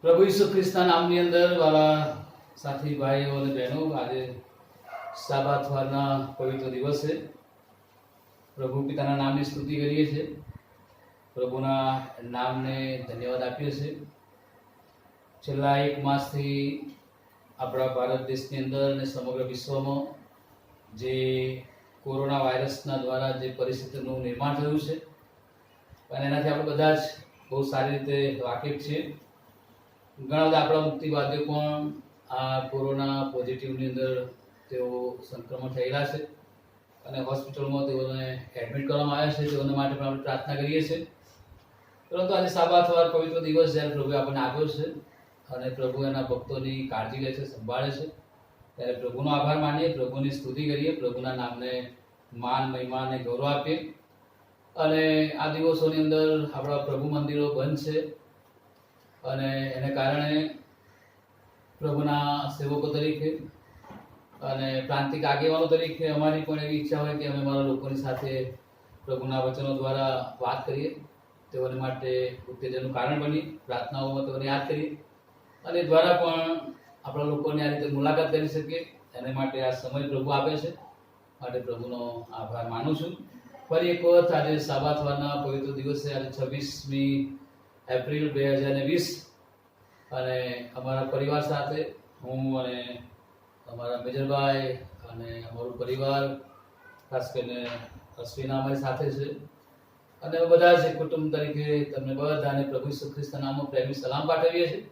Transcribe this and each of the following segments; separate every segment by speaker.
Speaker 1: પ્રભુ ઈસુ ખ્રિસ્તના નામની અંદર વાલા સાથી ભાઈઓ અને બહેનો, આજે સાબાત વારના પવિત્ર દિવસે પ્રભુ પિતાના નામની સ્તુતિ કરીએ છીએ, પ્રભુના નામને ધન્યવાદ આપીએ છીએ। છેલ્લા એક માસથી આપણા ભારત દેશની અંદર અને સમગ્ર વિશ્વમાં જે કોરોના વાયરસના દ્વારા જે પરિસ્થિતિનું નિર્માણ થયું છે અને એનાથી આપણે બધા જ બહુ સારી રીતે વાકેફ છીએ। ઘણા બધા આપણા મુક્તિવાદીઓ પણ આ કોરોના પોઝિટિવની અંદર તેઓ સંક્રમણ થયેલા છે અને હોસ્પિટલમાં તેઓને એડમિટ કરવામાં આવ્યા છે। તેઓને માટે પણ આપણે પ્રાર્થના કરીએ છીએ। પરંતુ આજે સાબાતવાર પવિત્ર દિવસ જ્યારે પ્રભુએ આપણને આપ્યો છે અને પ્રભુ એના ભક્તોની કાળજી લે છે, સંભાળે છે, ત્યારે પ્રભુનો આભાર માનીએ, પ્રભુની સ્તુતિ કરીએ, પ્રભુના નામને માન, મહિમા અને ગૌરવ આપીએ। અને આ દિવસોની અંદર આપણા પ્રભુ મંદિરો બંધ છે અને એને કારણે પ્રભુના સેવકો તરીકે અને પ્રાંતિક આગેવાનો તરીકે અમારી પણ એવી ઈચ્છા હોય કે અમે અમારા લોકોની સાથે પ્રભુના વચનો દ્વારા વાત કરીએ, તેઓને માટે ઉત્તેજનનું કારણ બનીએ, પ્રાર્થનાઓમાં તેઓને યાદ કરીએ અને દ્વારા પણ આપણા લોકોની આ રીતે મુલાકાત કરી શકીએ। એને માટે આ સમય પ્રભુ આપે છે, માટે પ્રભુનો આભાર માનું છું। ફરી એક વખત આજે સાબાતવારના પવિત્ર દિવસે, આજે 26મી એપ્રિલ 2020, અને અમારા પરિવાર સાથે હું અને અમારા મેજરભાઈ અને અમારું પરિવાર, ખાસ કરીને અશ્વિના અમારી સાથે છે અને બધા જ કુટુંબ તરીકે તમને બધાને પ્રભુ ઈસુ ખ્રિસ્તના નામમાં પ્રેમી સલામ પાઠવીએ છીએ।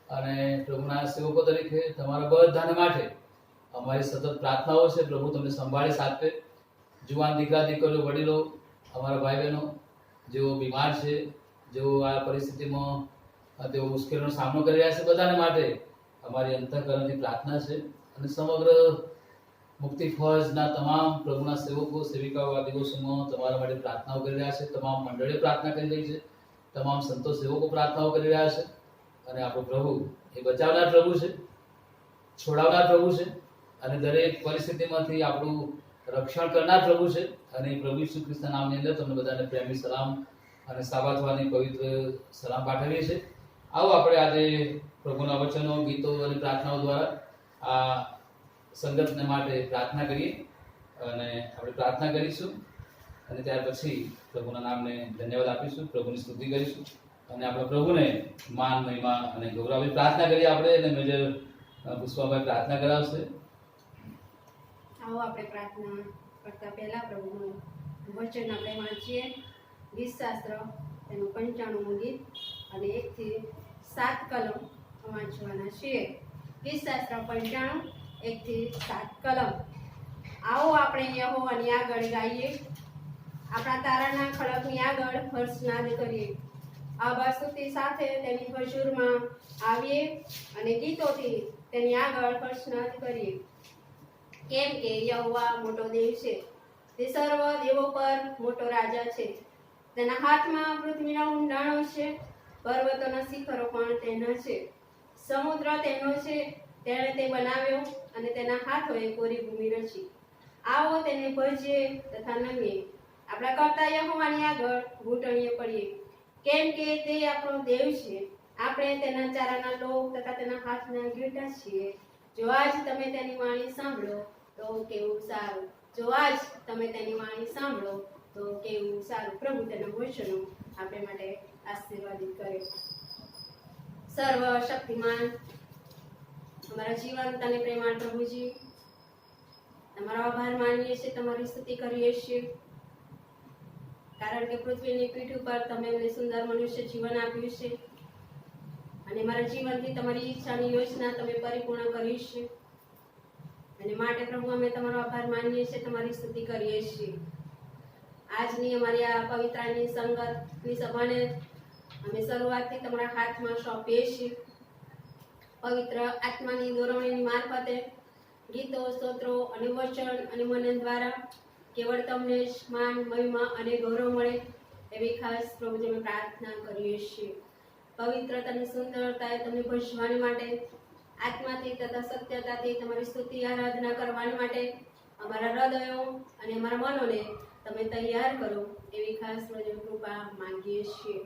Speaker 1: અને પ્રભુના સેવકો તરીકે તમારા બધાને માટે અમારી સતત પ્રાર્થનાઓ છે, પ્રભુ તમને સંભાળે સાથે, જુવાન દીકરા દીકરીઓ, વડીલો, અમારા ભાઈ બહેનો જેઓ બીમાર છે, જેઓ આ પરિસ્થિતિમાં તેઓ મુશ્કેલીનો સામનો કરી રહ્યા છે, બધાને માટે અમારી અંતઃકરણની પ્રાર્થના છે। અને સમગ્ર મુક્તિ ફોજના તમામ પ્રભુના સેવકો સેવિકાઓ આ દિવસોમાં તમારા માટે પ્રાર્થનાઓ કરી રહ્યા છે, તમામ મંડળીઓ પ્રાર્થના કરી રહી છે, તમામ સંતો સેવકો પ્રાર્થનાઓ કરી રહ્યા છે। અને આપણો પ્રભુ એ બચાવનાર પ્રભુ છે, છોડાવનાર પ્રભુ છે અને દરેક પરિસ્થિતિમાંથી આપણું રક્ષણ કરનાર પ્રભુ છે। અને પ્રભુ ઈસુ ખ્રિસ્તના નામની અંદર તમને બધાને પ્રેમી સલામ અને સાબાતવારની પવિત્ર સલામ પાઠવીએ છીએ। આવો આપણે આજે પ્રભુના વચનો, ગીતો અને પ્રાર્થનાઓ દ્વારા આ સંગતને માટે પ્રાર્થના કરીએ અને આપણે પ્રાર્થના કરીશું અને ત્યાર પછી પ્રભુના નામને ધન્યવાદ આપીશું, પ્રભુની સ્તુતિ કરીશું અને આપણે પ્રભુને માન, મહિમા અને ગૌરવ આપી પ્રાર્થના કરીએ આપણે। અને મેજર પુષ્પાભાઈ પ્રાર્થના કરાવશે।
Speaker 2: આવો આપણે પ્રાર્થના કરતા પહેલા પ્રભુનું વચન આપણે વાંચીએ। ગીતશાસ્ત્ર તેનું 95મું ગીત અને 1 થી 7 કલમ વાંચવાના છીએ। ગીતશાસ્ત્ર 95, 1 થી 7 કલમ। આવો આપણે યહોવાની આગળ ગાઈએ, આપણા તારાના ખડકની આગળ હર્ષનાદ કરીએ। આભાર સ્તુતિ સાથે તેની હજુરમાં આવીએ અને ગીતોથી તેની આગળ હર્ષનાદ કરીએ। કેમ કે યહોવા મોટો દેવ છે, તે સર્વ દેવો પર મોટો રાજા છે। તેના હાથમાં પૃથ્વીના ઊંડાણો છે, પર્વતોના શિખરો પણ તેના છે। સમુદ્ર તેનો છે, તેણે તે બનાવ્યો અને તેના હાથોએ કોરી ભૂમિ રચી। આવો તેને ભજીએ તથા નમીએ, આપણા કરતા યહોવાની આગળ ઘૂંટણીએ પડીએ। કેમ કે તે આપણો દેવ છે, આપણે તેના ચારાના લોક તથા તેના હાથના ઘેટા છીએ। જો આજ તમે તેની વાણી સાંભળો તો કેવું સારું, જો આજ તમે તેની વાણી સાંભળો તો કેવું સારું। પ્રભુ તેના વચનો આપણે માટે આશીર્વાદિત કરે। સર્વ શક્તિમાન અમારા જીવંત અને પ્રેમાળ પ્રભુજી, તમારો આભાર માનીએ છીએ, તમારી સ્તુતિ કરીએ છીએ, કારણ કે પૃથ્વીની પીઠ ઉપર તમે અમને સુંદર મનુષ્ય જીવન આપ્યું છે અને મારા જીવનથી તમારી ઈચ્છાની યોજના તમે પરિપૂર્ણ કરી છે। અને માટે પ્રભુ અમે તમારો આભાર માનીએ છીએ, તમારી સ્તુતિ કરીએ છીએ। આજની અમારી આ પવિત્રાની સંગતની સભાને અમે શરૂઆતથી તમારા હાથમાં સોંપીએ છીએ। પવિત્ર આત્માની દોરવણીની મારફતે ગીતો, સ્તોત્રો અને વચન અને મનન દ્વારા કેવળ તમને જ માન, મહિમા અને ગૌરવ મળે એવી ખાસ પ્રભુજી અમે પ્રાર્થના કરીએ છીએ। પવિત્રતાની સુંદરતાએ તમને ભજવાની માટે, આત્માથી તથા સત્યતાથી તમારી સ્તુતિ આરાધના કરવાની માટે અમારા હૃદયો અને અમારા મનોને તમે તૈયાર કરો એવી ખાસ પ્રભુ કૃપા માંગીએ છીએ।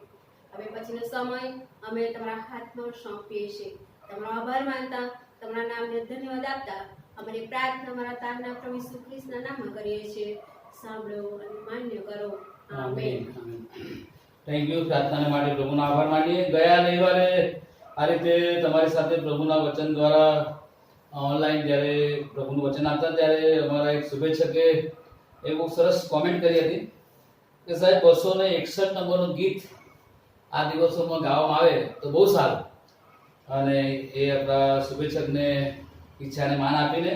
Speaker 2: હવે પછીનો સમય અમે તમારા હાથમાં સોંપીએ છીએ. તમારો આભાર માનતા, તમારા નામને ધન્યવાદ આપતા અમારી પ્રાર્થના અમારા તારના પ્રભુ ઈસુ ખ્રિસ્તના નામમાં કરીએ છીએ. સાંભળો અને માન્ય કરો. આમેન.
Speaker 1: Thank you. પ્રાર્થના માટે પ્રભુનો આભાર માનીએ. ગયા રવિવારે આ રીતે તમારી સાથે પ્રભુના વચન દ્વારા ઓનલાઈન જ્યારે પ્રભુનું વચન આપતા ત્યારે અમારા એક શુભેચ્છકે એવું સરસ કોમેન્ટ કરી હતી કે સાહેબ 261 નંબરનું ગીત આ દિવસોમાં ગાવામાં આવે તો બહુ સારું. અને એ આપણા શુભેચ્છકને ઈચ્છાને માન આપીને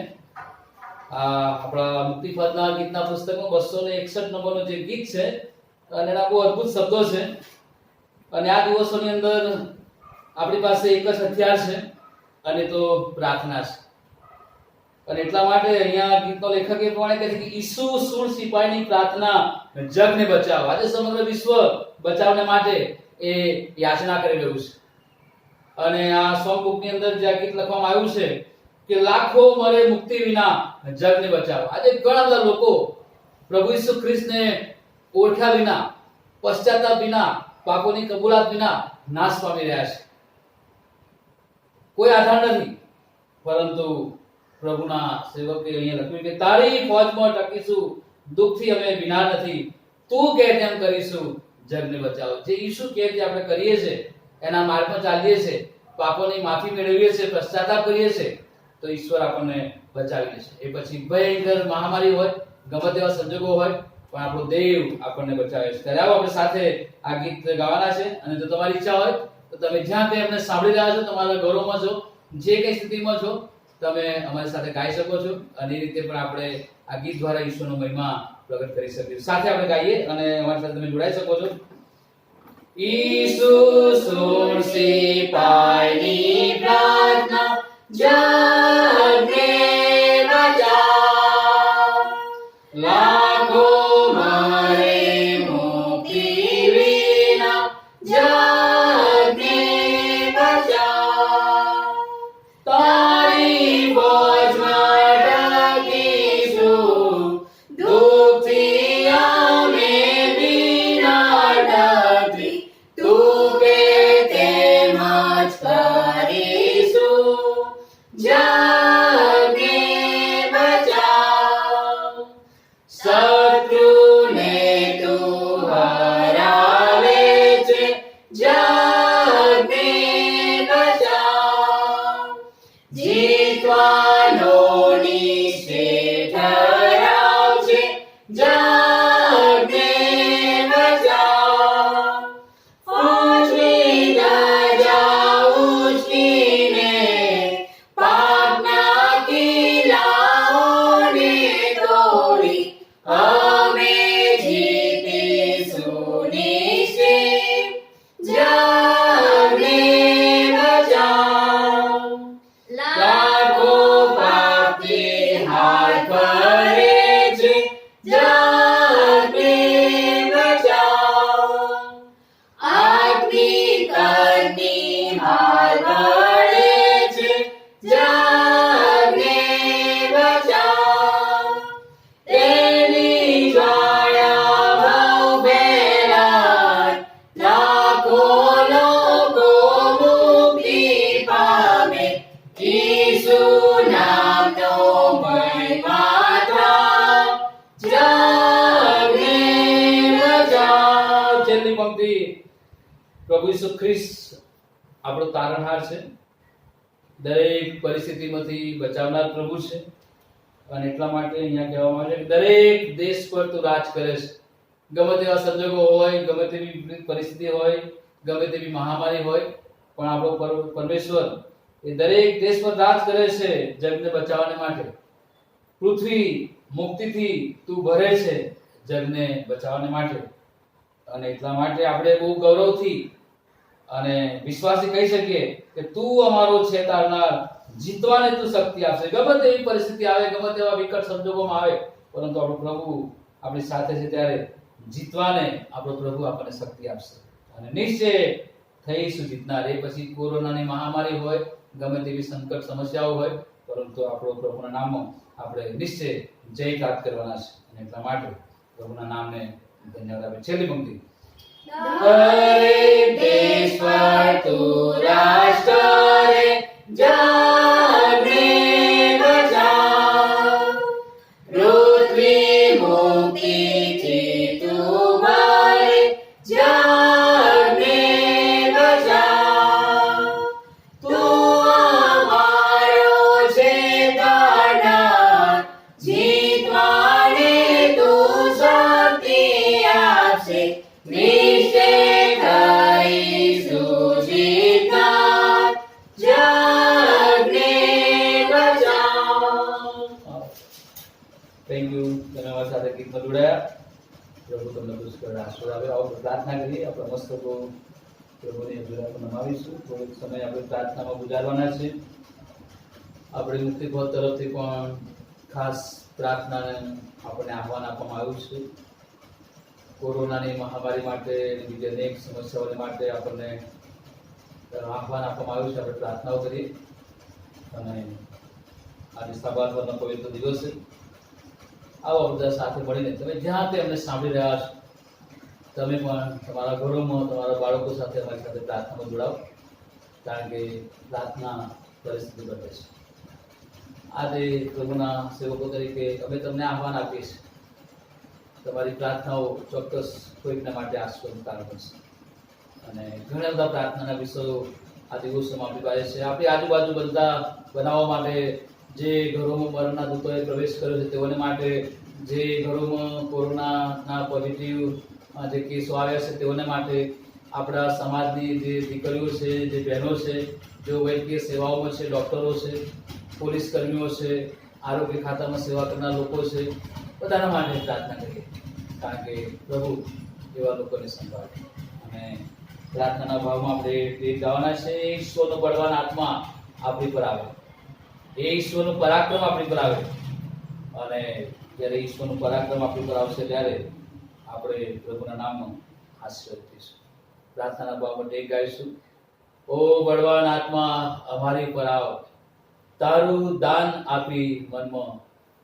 Speaker 1: આપણા મુક્તિપદના ગીતના પુસ્તકમાં 261 નંબરનું જે ગીત છે અને એના બહુ અદ્ભુત શબ્દો છે. અને આ દિવસોની અંદર આપણી પાસે એક જ હથિયાર છે અને તો પ્રાર્થના છે. અને એટલા માટે અહીંયા ગીતનો લેખક એ પ્રમાણે કહે છે કે ઈસુ સૂળ સિપાહીની પ્રાર્થના જગને બચાવ. આજે સમગ્ર વિશ્વ બચાવને માટે એ યાચના કરી રહ્યું છે. અને આ સોંગ બુકની અંદર જે આ ગીત લખવામાં આવ્યું છે કે લાખો મરે મુક્તિ વિના જગને બચાવ. આજે ઘણા બધા લોકો પ્રભુ ઈસુ ખ્રિસ્તને ઓળખ્યા વિના, પશ્ચાતાપ વિના, પાપોની કબૂલાત વિના નાશ પામી રહ્યા છે. કોઈ આધાર નથી, પરંતુ પ્રભુના સેવકે અહીંયા લખ્યું કે તારી ફોજમાં ટકીશું, દુઃખથી અમે વિના નથી, તું કહે તેમ કરીશું, જગને બચાવો. જે ઈસુ કહે તે આપણે કરીએ છીએ, એના માર્ગમાં ચાલીએ છીએ, પાપોની માફી મેળવીએ છીએ, પશ્ચાતાપ કરીએ છીએ, તો ઈશ્વર આપણને બચાવી લેશે. એ પછી ભયંકર મહામારી હોય, ગમે તેવા સંજોગો હોય, પણ આપણો દેવ આપણને બચાવે છે. ત્યારે આવો આપણે સાથે આ ગીત ગાવાના છે. અને જો તમારી ઈચ્છા હોય તો તમે જ્યાં કંઈ અમને સાંભળી રહ્યા છો, તમારા ઘરોમાં છો, જે કંઈ સ્થિતિમાં છો, તમે અમારી સાથે ગાઈ શકો છો. અને એ રીતે પણ આપણે આ ગીત દ્વારા ઈશ્વરનો મહિમા પ્રગટ કરી શકીએ. સાથે આપણે ગાઈએ અને અમારી સાથે તમે જોડાઈ શકો છો. ઈસુ સૂળ સિપાહીની પ્રાર્થના જગને બચાવ. લાખો મરે મુક્તિ વિના જગને બચાવ. તારી ફોજમાં ટકીશું, દુઃખથી અમે વિના નથી, તું કે તેમ જ કરીશું, જગને બચાવ. શત્રુને તું હરાવે છે, જગને બચાવ. જીતવાનો નિશ્ચય ઠરાવજે, જગને બચાવ. ફોજની ધજા ઉંચકીને પાપના કિલ્લાઓને તોડી અમે જીતીશું નિશ્ચય, જગને બચાવ. લાખો પાપી હાથ ભરે છે, જગને બચાવ. આત્મિક અગ્નિ હાલ વળે છે, જગને બચાવ. તેની જ્વાળા બહુ ભેલાય, લાખો લોકો મુક્તિ પામે, ઈસુ નામનો મહિમા થાવ, જગને બચાવ. છેલ્લી પંક્તિ. પ્રભુ ઈસુ ખ્રિસ્ત આપણો તારણહાર છે, દરેક પરિસ્થિતિમાંથી બચાવનાર પ્રભુ છે. અને એટલા માટે અહીંયા કહેવામાં આવે છે કે દરેક દેશ પર તું રાજ કરે છે. ગમે તેવા સંજોગો હોય, ગમે તેવી વિપરીત પરિસ્થિતિ હોય, ગમે તેવી મહામારી હોય, પણ આપણો પરમેશ્વર એ દરેક દેશ પર રાજ કરે છે જગને બચાવવાને માટે. પૃથ્વી મુક્તિથી તું ભરે છે જગને બચાવવાને માટે. અને એટલા માટે આપણે બહુ ગૌરવથી અને વિશ્વાસથી કહી શકીએ કે તું અમારો છે તારનાર, જીતવાને તું શક્તિ આપશે. ગમે તેવી પરિસ્થિતિ આવે, ગમે તેવા વિકટ સંજોગોમાં આવે, પરંતુ આપણો પ્રભુ આપણી સાથે છે ત્યારે જીતવાને આપણો પ્રભુ આપણને શક્તિ આપશે. અને નિશ્ચય થઈશું જીતનાર. એ પછી કોરોનાની મહામારી હોય, ગમે તેવી સંકટ સમસ્યાઓ હોય, પરંતુ આપણો પ્રભુના નામમાં આપણે નિશ્ચય જય પ્રાપ્ત કરવાના છે. અને એટલા માટે પ્રભુના નામને ધન્યવાદ આપે. છેલ્લી પંક્તિ. દરેક દેશ ફરતું રાષ્ટ્ર રે જગને બચાવ. પૃથ્વી મુક્તિથી તું મારે જગને બચાવ. તું અમારો છે દાતા, જીતવાને તું શક્તિ આપશે. નિશ્ચય થઈશું જીતનાર, જગને બચાવ. Thank you. તમે અમારી સાથે ગીતમાં જોડાયા. પ્રભુ તમને પુષ્કળ આશીર્વાદ આપે. આવો પ્રાર્થના કરીએ. આપણા મસ્તકો પ્રભુની હજુરામાં નમાવીશું. થોડોક સમય આપણે પ્રાર્થનામાં ગુજારવાના છે. આપણે મુક્તિ પદ તરફથી પણ ખાસ પ્રાર્થનાને આપણને આહવાન આપવામાં આવ્યું છે. કોરોનાની મહામારી માટે અને બીજી અનેક સમસ્યાઓને માટે આપણને આહવાન આપવામાં આવ્યું છે. આપણે પ્રાર્થનાઓ કરીએ. અને આજે સભાનો પવિત્ર દિવસ છે. આવો બધા સાથે મળીને તમે જ્યાં તે અમને સાંભળી રહ્યા છો, તમે પણ તમારા ઘરોમાં તમારા બાળકો સાથે અમારી સાથે પ્રાર્થનામાં જોડાઓ. કારણ કે પ્રાર્થના પરિસ્થિતિ બદલે છે. આજે પ્રભુના સેવકો તરીકે અમે તમને આહવાન આપીએ છીએ. તમારી પ્રાર્થનાઓ ચોક્કસ કોઈકના માટે આશીર્વાદનું કારણ બનશે. અને ઘણા બધા પ્રાર્થનાના વિષયો આ દિવસોમાં આપણી પાસે છે. આપણી આજુબાજુ બધા બનાવવા માટે, જે ઘરોમાં મરણના દૂતોએ પ્રવેશ કર્યો છે તેઓને માટે, જે ઘરોમાં કોરોનાના પોઝિટિવ જે કેસો આવ્યા છે તેઓને માટે, આપણા સમાજની જે દીકરીઓ છે, જે બહેનો છે, જેઓ વૈદ્યકીય સેવાઓમાં છે, ડૉક્ટરો છે, પોલીસ કર્મીઓ છે, આરોગ્ય ખાતામાં સેવા કરનાર લોકો છે, બધાના માટે પ્રાર્થના કરીએ. કારણ કે પ્રભુ એવા લોકોને સંભાળે. અને પ્રાર્થનાના ભાવમાં આપણે ગીત ગાવાના છે. ઈશ્વરનો બળવાન આત્મા આપણી પર આવે, એ ઈશ્વરનું પરાક્રમ આપણી પર આવે. અને જ્યારે ઈશ્વરનું પરાક્રમ આપણી પર આવશે ત્યારે આપણે પ્રભુના નામનો આશીર્વાદ થઈશું. પ્રાર્થનાના ભાવ માટે એક ગાઈશું. ઓ બળવાન આત્મા અમારી પર આવ, તારું દાન આપી મનમાં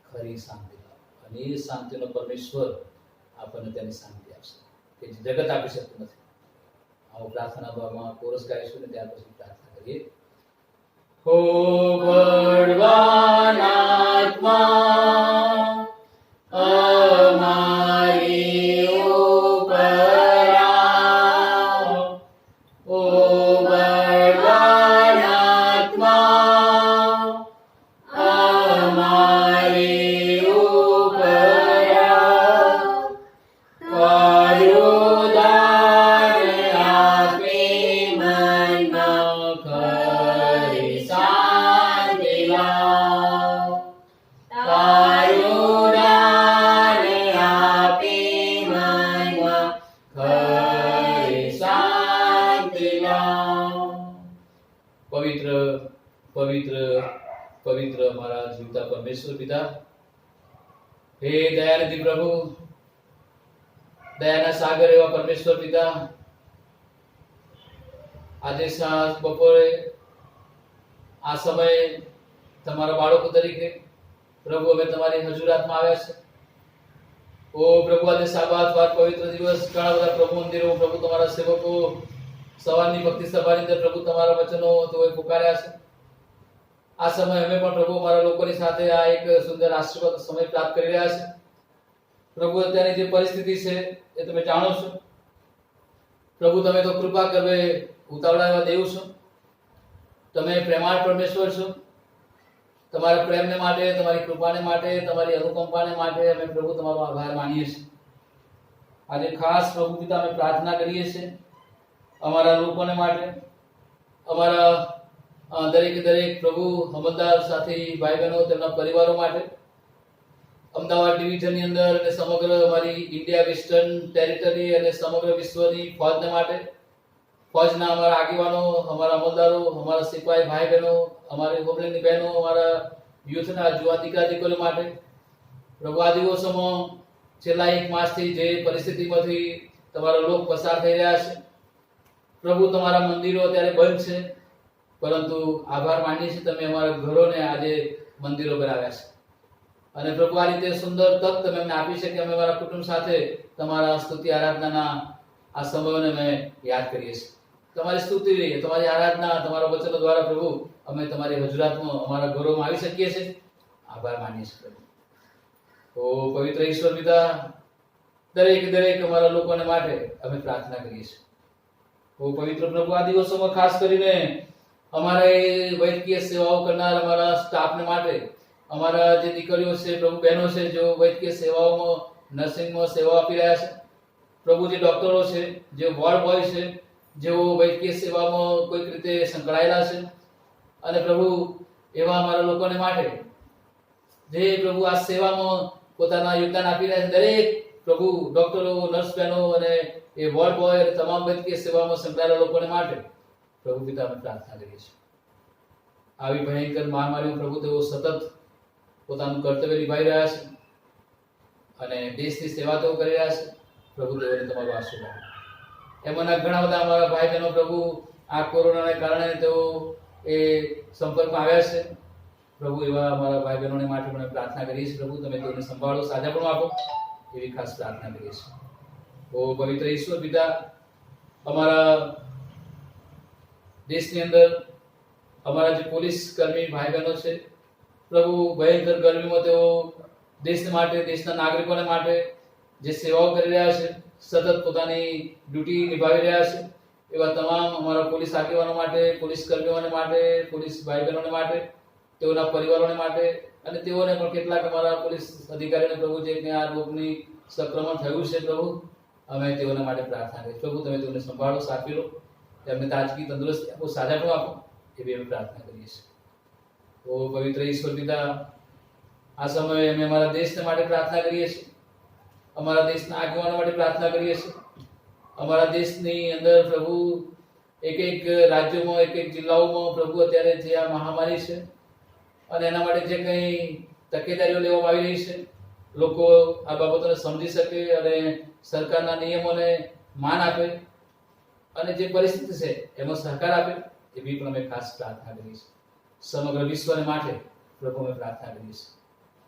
Speaker 1: ખરી શાંતિ લાવ. અને એ શાંતિનો પરમેશ્વર આપણને તેની શાંતિ આપશે કે જે જગત આપી શકતું નથી. આવો પ્રાર્થના ભાવમાં કોરસ ગાઈશું ને ત્યાર પછી પ્રાર્થના કરીએ. હો બળવાન આત્મા અમારી ઉપર આવ. ઓ બળવાન આત્મા અમારી ઉપર આવ. તારું દાન આપી મનમાં ખરી શાંતિ લાવ. તારું દાન આપી મનમાં ખરી શાંતિ લાવ. પવિત્ર પવિત્ર પવિત્ર અમારા જીવતા પરમેશ્વર પિતા, હે દયાનિધિ પ્રભુ, દયાના સાગર એવા પરમેશ્વર પિતા, આજે સાંજ બપોરે આ સમયે તમારા બાળકો તરીકે પ્રભુ અમે તમારી હજુરાતમાં આવ્યા છે. ઓ પ્રભુ, આજે સાબાત વાર પવિત્ર દિવસ, ઘણા બધા પ્રભુ મંદિરો પ્રભુ તમારા સેવકો સવારની ભક્તિ સભાની અંદર પ્રભુ તમારા વચનો તેઓએ પુકાર્યા છે. આ સમય અમે પણ પ્રભુ અમારા લોકોની સાથે આ એક સુંદર આશીર્વાદ સમય પ્રાપ્ત કરી રહ્યા છે. પ્રભુ, અત્યારની જે પરિસ્થિતિ છે એ તમે જાણો છો. પ્રભુ, તમે તો કૃપા કરવે ઉતાવળા એવા દેવ છો. તમે પ્રેમાળ પરમેશ્વર છો. તમારા પ્રેમને માટે, તમારી કૃપાને માટે, તમારી અનુકંપાને માટે અમે પ્રભુ તમારો આભાર માનીએ છીએ. આજે ખાસ પ્રભુ પિતા અમે પ્રાર્થના કરીએ છીએ અમારા લોકોને માટે, અમારા દરેક પ્રભુ અમલદાર સાથી ભાઈ બહેનો તેમના પરિવારો માટે, અમદાવાદ ડિવિઝનની અંદર અને સમગ્ર અમારી ઇન્ડિયા વેસ્ટર્ન ટેરિટરી અને સમગ્ર વિશ્વની ફોજને માટે, ફોજના અમારા આગેવાનો, અમારા અમલદારો, અમારા સિપાહી ભાઈ બહેનો, અમારી હોમલેન્ડની બહેનો, અમારા યુથના જુવાન દીકરા દીકરીઓ માટે પ્રભુ, આ દિવસોમાં છેલ્લા 1 માસથી જે પરિસ્થિતિમાંથી તમારા લોક પસાર થઈ રહ્યા છે પ્રભુ, તમારા મંદિરો અત્યારે બંધ છે, પરંતુ આભાર માનીએ છીએ તમે અમારા ઘરોને આજે મંદિરો બનાવ્યા છે. અને પ્રભુ, આ રીતે સુંદર તક તમે અમને આપી છે કે અમે અમારા કુટુંબ સાથે તમારા સ્તુતિ આરાધનાના આ સમયોને અમે યાદ કરીએ છીએ. તમારી સ્તુતિ, તમારી આરાધના, તમારા વચનો દ્વારા પ્રભુ અમે તમારી હજુરાતમાં અમારા ગૌરવમાં આવી શકીએ છીએ. આભાર માનીએ છીએ પ્રભુ. ઓ પવિત્ર ઈશ્વર પિતા, દરેક અમારા લોકોને માટે અમે પ્રાર્થના કરીએ છીએ. ઓ પવિત્ર પ્રભુ, આ દિવસોમાં ખાસ કરીને અમારા વૈદ્યકીય સેવાઓ કરનાર અમારા સ્ટાફને માટે, અમારા જે દીકરીઓ છે પ્રભુ, બહેનો છે જો વૈદ્યકીય સેવાઓમાં નર્સિંગમાં સેવા આપી રહ્યા છે, પ્રભુ જે ડોક્ટરો છે, જે વોર્ડ બોય છે, જેઓ વૈદ્યકીય સેવામાં કોઈક રીતે સંકળાયેલા છે, અને પ્રભુ એવા અમારા લોકોને માટે જે પ્રભુ આ સેવામાં પોતાના યોગદાન આપી રહ્યા છે, દરેક પ્રભુ ડોક્ટરો, નર્સ બહેનો અને એ વોર્ડ બોય અને તમામ વૈદ્યકીય સેવામાં સંકળાયેલા લોકોને માટે પ્રભુ પિતા અમે પ્રાર્થના કરીએ છીએ. આવી ભયંકર મહામારીમાં પ્રભુ તેઓ સતત પોતાનું કર્તવ્ય નિભાવી રહ્યા છે અને દેશની સેવા તેઓ કરી રહ્યા છે. પ્રભુ તેઓને તમારો આશીર્વાદ. એમાંના ઘણા બધા અમારા ભાઈ બહેનો પ્રભુ આ કોરોનાને કારણે તેઓ એ સંપર્કમાં આવ્યા છે. પ્રભુ એવા અમારા ભાઈ બહેનોને માટે પણ પ્રાર્થના કરીએ છીએ. પ્રભુ તમે તેઓને સંભાળો, સાજાપણું આપો, એવી ખાસ પ્રાર્થના કરીએ છીએ. ઓ પવિત્ર ઈશ્વર પિતા, અમારા દેશની અંદર અમારા જે પોલીસ કર્મી ભાઈ બહેનો છે પ્રભુ, ભયંકર ગરમીમાં તેઓ દેશ માટે, દેશના નાગરિકોને માટે જે સેવાઓ કરી રહ્યા છે, સતત પોતાની ડ્યુટી નિભાવી રહ્યા છે, એવા તમામ અમારા પોલીસ આગેવાનો માટે, પોલીસ કર્મીઓને માટે, પોલીસ ભાઈ બહેનોને માટે, તેઓના પરિવારોને માટે, અને તેઓને પણ કેટલાક અમારા પોલીસ અધિકારીઓને પ્રભુ જે આ રોગની સંક્રમણ થયું છે પ્રભુ, અમે તેઓના માટે પ્રાર્થના કરીએ. પ્રભુ તમે તેઓને સંભાળો, સાચવી લો, તેમને તાજગી, તંદુરસ્તી આપો, સાજાપણું આપો, એવી અમે પ્રાર્થના કરીએ છીએ. ઓ પવિત્ર ઈશ્વર પિતા, આ સમયે અમે અમારા દેશને માટે પ્રાર્થના કરીએ છીએ, અમારા દેશના આગેવાનો માટે પ્રાર્થના કરીએ છીએ. અમારા દેશની અંદર પ્રભુ એક રાજ્યોમાં, એક જિલ્લાઓમાં પ્રભુ અત્યારે જે આ મહામારી છે અને એના માટે જે કંઈ તકેદારીઓ લેવામાં આવી રહી છે, લોકો આ બાબતોને સમજી શકે અને સરકારના નિયમોને માન આપે અને જે પરિસ્થિતિ છે એમાં સહકાર આપે, એવી પણ અમે ખાસ પ્રાર્થના કરીએ છીએ. સમગ્ર વિશ્વને માટે પ્રભુ અમે પ્રાર્થના કરીએ છીએ.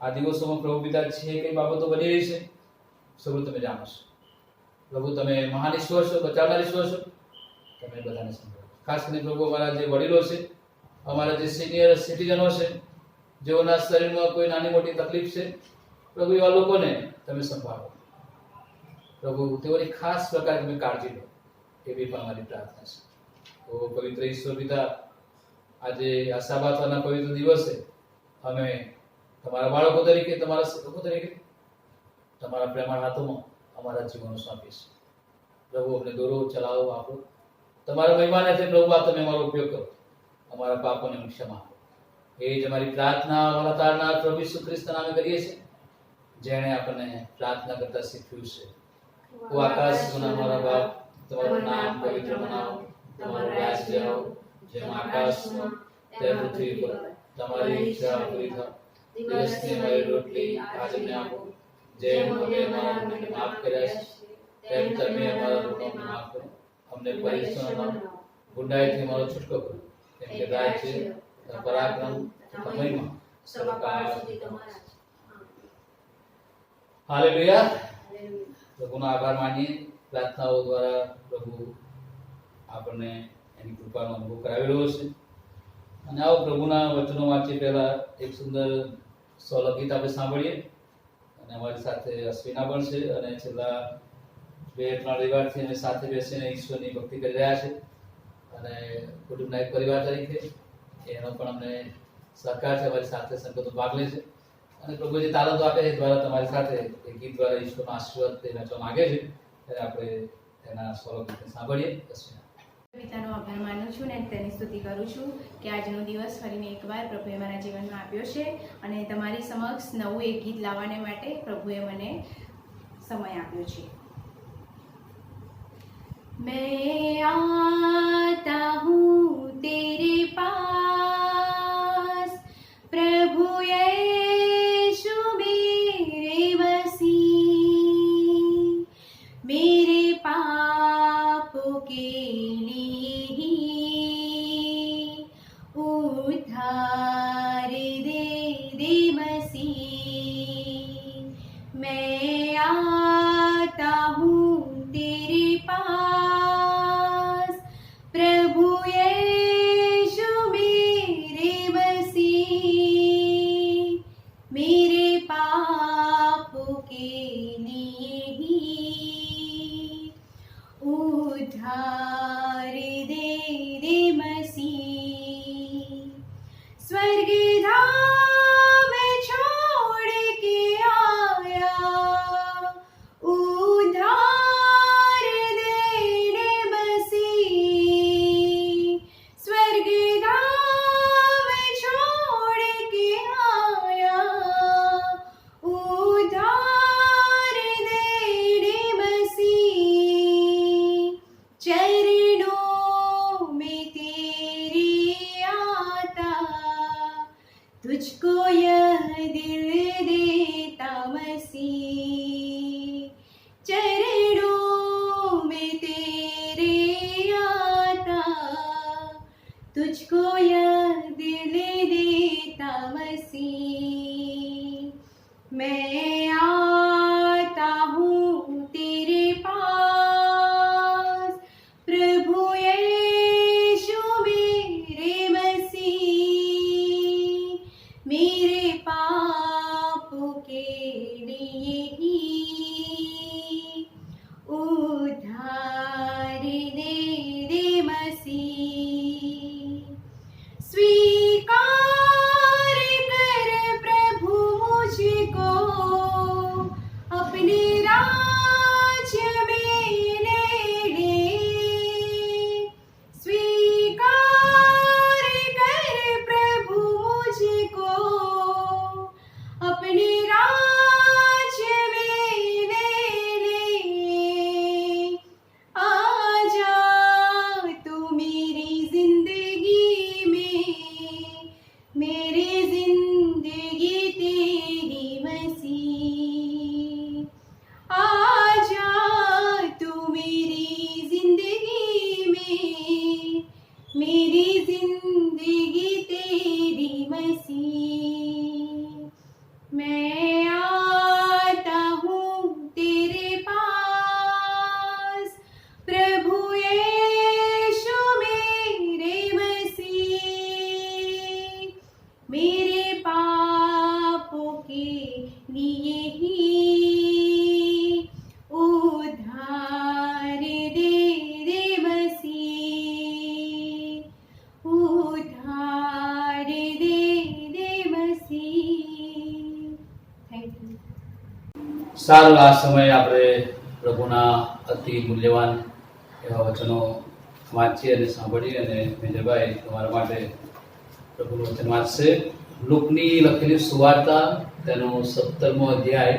Speaker 1: આ દિવસોમાં પ્રભુ પિતા જે કઈ બાબતો બની રહી છે સૌ તમે જાણો છો. પ્રભુ તમે મહાન ઈશ્વર છો, બચાવનાર ઈશ્વર છો, તમે બધાને સંભાળો. ખાસ કરીને પ્રભુ અમારા જે વડીલો છે, અમારા જે સિનિયર સિટીઝનો છે, જેઓના શરીરમાં કોઈ નાની મોટી તકલીફ છે, પ્રભુ એવા લોકોને તમે સંભાળો. પ્રભુ તેઓની ખાસ પ્રકારે તમે કાળજી લો, એવી પણ અમારી પ્રાર્થના છે. તો પવિત્ર ઈશ્વર પિતા, આજે આ સાબાતવારના પવિત્ર દિવસે અમે તમારા બાળકો તરીકે, તમારા સેવકો તરીકે તમારા પ્રેમાળ હાથોમાં અમારા જીવનો સોંપીશું. પ્રભુ અમને દોરો, ચલાવો, આપો. તમારા મહિમાને પ્રભુ આ તમે અમારો ઉપયોગ કરો, અમારા પાપોને ક્ષમા આપો. એ જ અમારી પ્રાર્થના વાલા તારનાર પ્રભુ ઈસુ ખ્રિસ્તના નામે કરીએ છીએ, જેણે આપણને પ્રાર્થના કરતા શીખ્યું છે. ઓ આકાશના અમારા બાપ, તમારું નામ પવિત્ર બનાવો, તમારું રાજ્ય આવો, જેમ આકાશમાં તેમ પૃથ્વી પર તમારી ઈચ્છા પૂરી થાય. દિવસની અમારી રોટલી આજે અમને આપો, જેમ અમે અમારા ઋણીને માફ કર્યા છે તેમ તમે અમારા ઋણોને માફ કરો. અમને પરીક્ષણમાં ગુંડાઈથી અમારો છૂટકો કરો, કેમ કે રાજ્ય, પરાક્રમ, મહિમા સદાકાળ સુધી તમારા છે. હાલેલુયા. પ્રભુનો આભાર માનીએ. પ્રાર્થનાઓ દ્વારા પ્રભુ આપણને એની કૃપાનો અનુભવ કરાવી રહ્યો છે. અને આવો પ્રભુના વચનો વાંચી પહેલા એક સુંદર સોલ ગીત આપણે સાંભળીએ. અને અમારી સાથે અશ્વિના પણ છે અને છેલ્લા 2-3 રવિવારથી અમે સાથે બેસીને ઈશ્વરની ભક્તિ કરી રહ્યા છે અને કુટુંબના એક પરિવાર તરીકે એનો પણ અમને સહકાર છે, અમારી સાથે સંગતનો ભાગ લે છે અને પ્રભુ જે તાલંતો આપે છે દ્વારા તમારી સાથે એ ગીત દ્વારા ઈશ્વરનો આશીર્વાદ તે વહેંચવા માંગે છે, ત્યારે આપણે એના સ્વરો ગીતને સાંભળીએ. અશ્વિના.
Speaker 3: પિતાનો આભાર માનું છું અને તેની સ્તુતિ કરું છું કે આજનો દિવસ ફરીને એકવાર પ્રભુએ મારા જીવનમાં આપ્યો છે અને તમારી સમક્ષ નવું એક ગીત લાવવાને માટે પ્રભુએ મને સમય આપ્યો છે. मैं आता हूँ तेरे पास प्रभु यीशु मेरे मसीह, मेरे पापों के लिए ही उद्धार दे मसीह. मैं आता हूँ तेरे पास तुझको यह दिल देता मसीह, चरणों में तेरे आता, तुझको यह दिल देता मसीह। मैं आता हूँ तेरे पास, प्रभु यीशु मेरे मसीह, मेरे पापों के लिए ही उद्धार दे दे मसीह। स्वीकार कर प्रभु मुझको अपने राज्य में ले ले, स्वीकार कर प्रभु मुझको अपने राज्य में ले ले। आजा तू मेरी जिंदगी में, मेरी जिंदगी तेरी मसीह। आजा तू मेरी जिंदगी में, मेरी जिंदगी तेरी मसीह। मैं आता हूँ तेरे पास, प्रभु यीशु मेरे मसीह, मेरे पापों के लिए ही उद्धार दे दे मसीह, उद्धार दे दे मसीह। Thank you.
Speaker 1: સારું, આ સમયે આપણે પ્રભુના અતિ મૂલ્યવાન એવા વચનો વાંચીએ અને સાંભળીએ. અને મેજરભાઈ તમારા માટે પ્રભુનું વચન વાંચશે. લુકની લખેલી સુવાર્તા તેનો 17મો અધ્યાય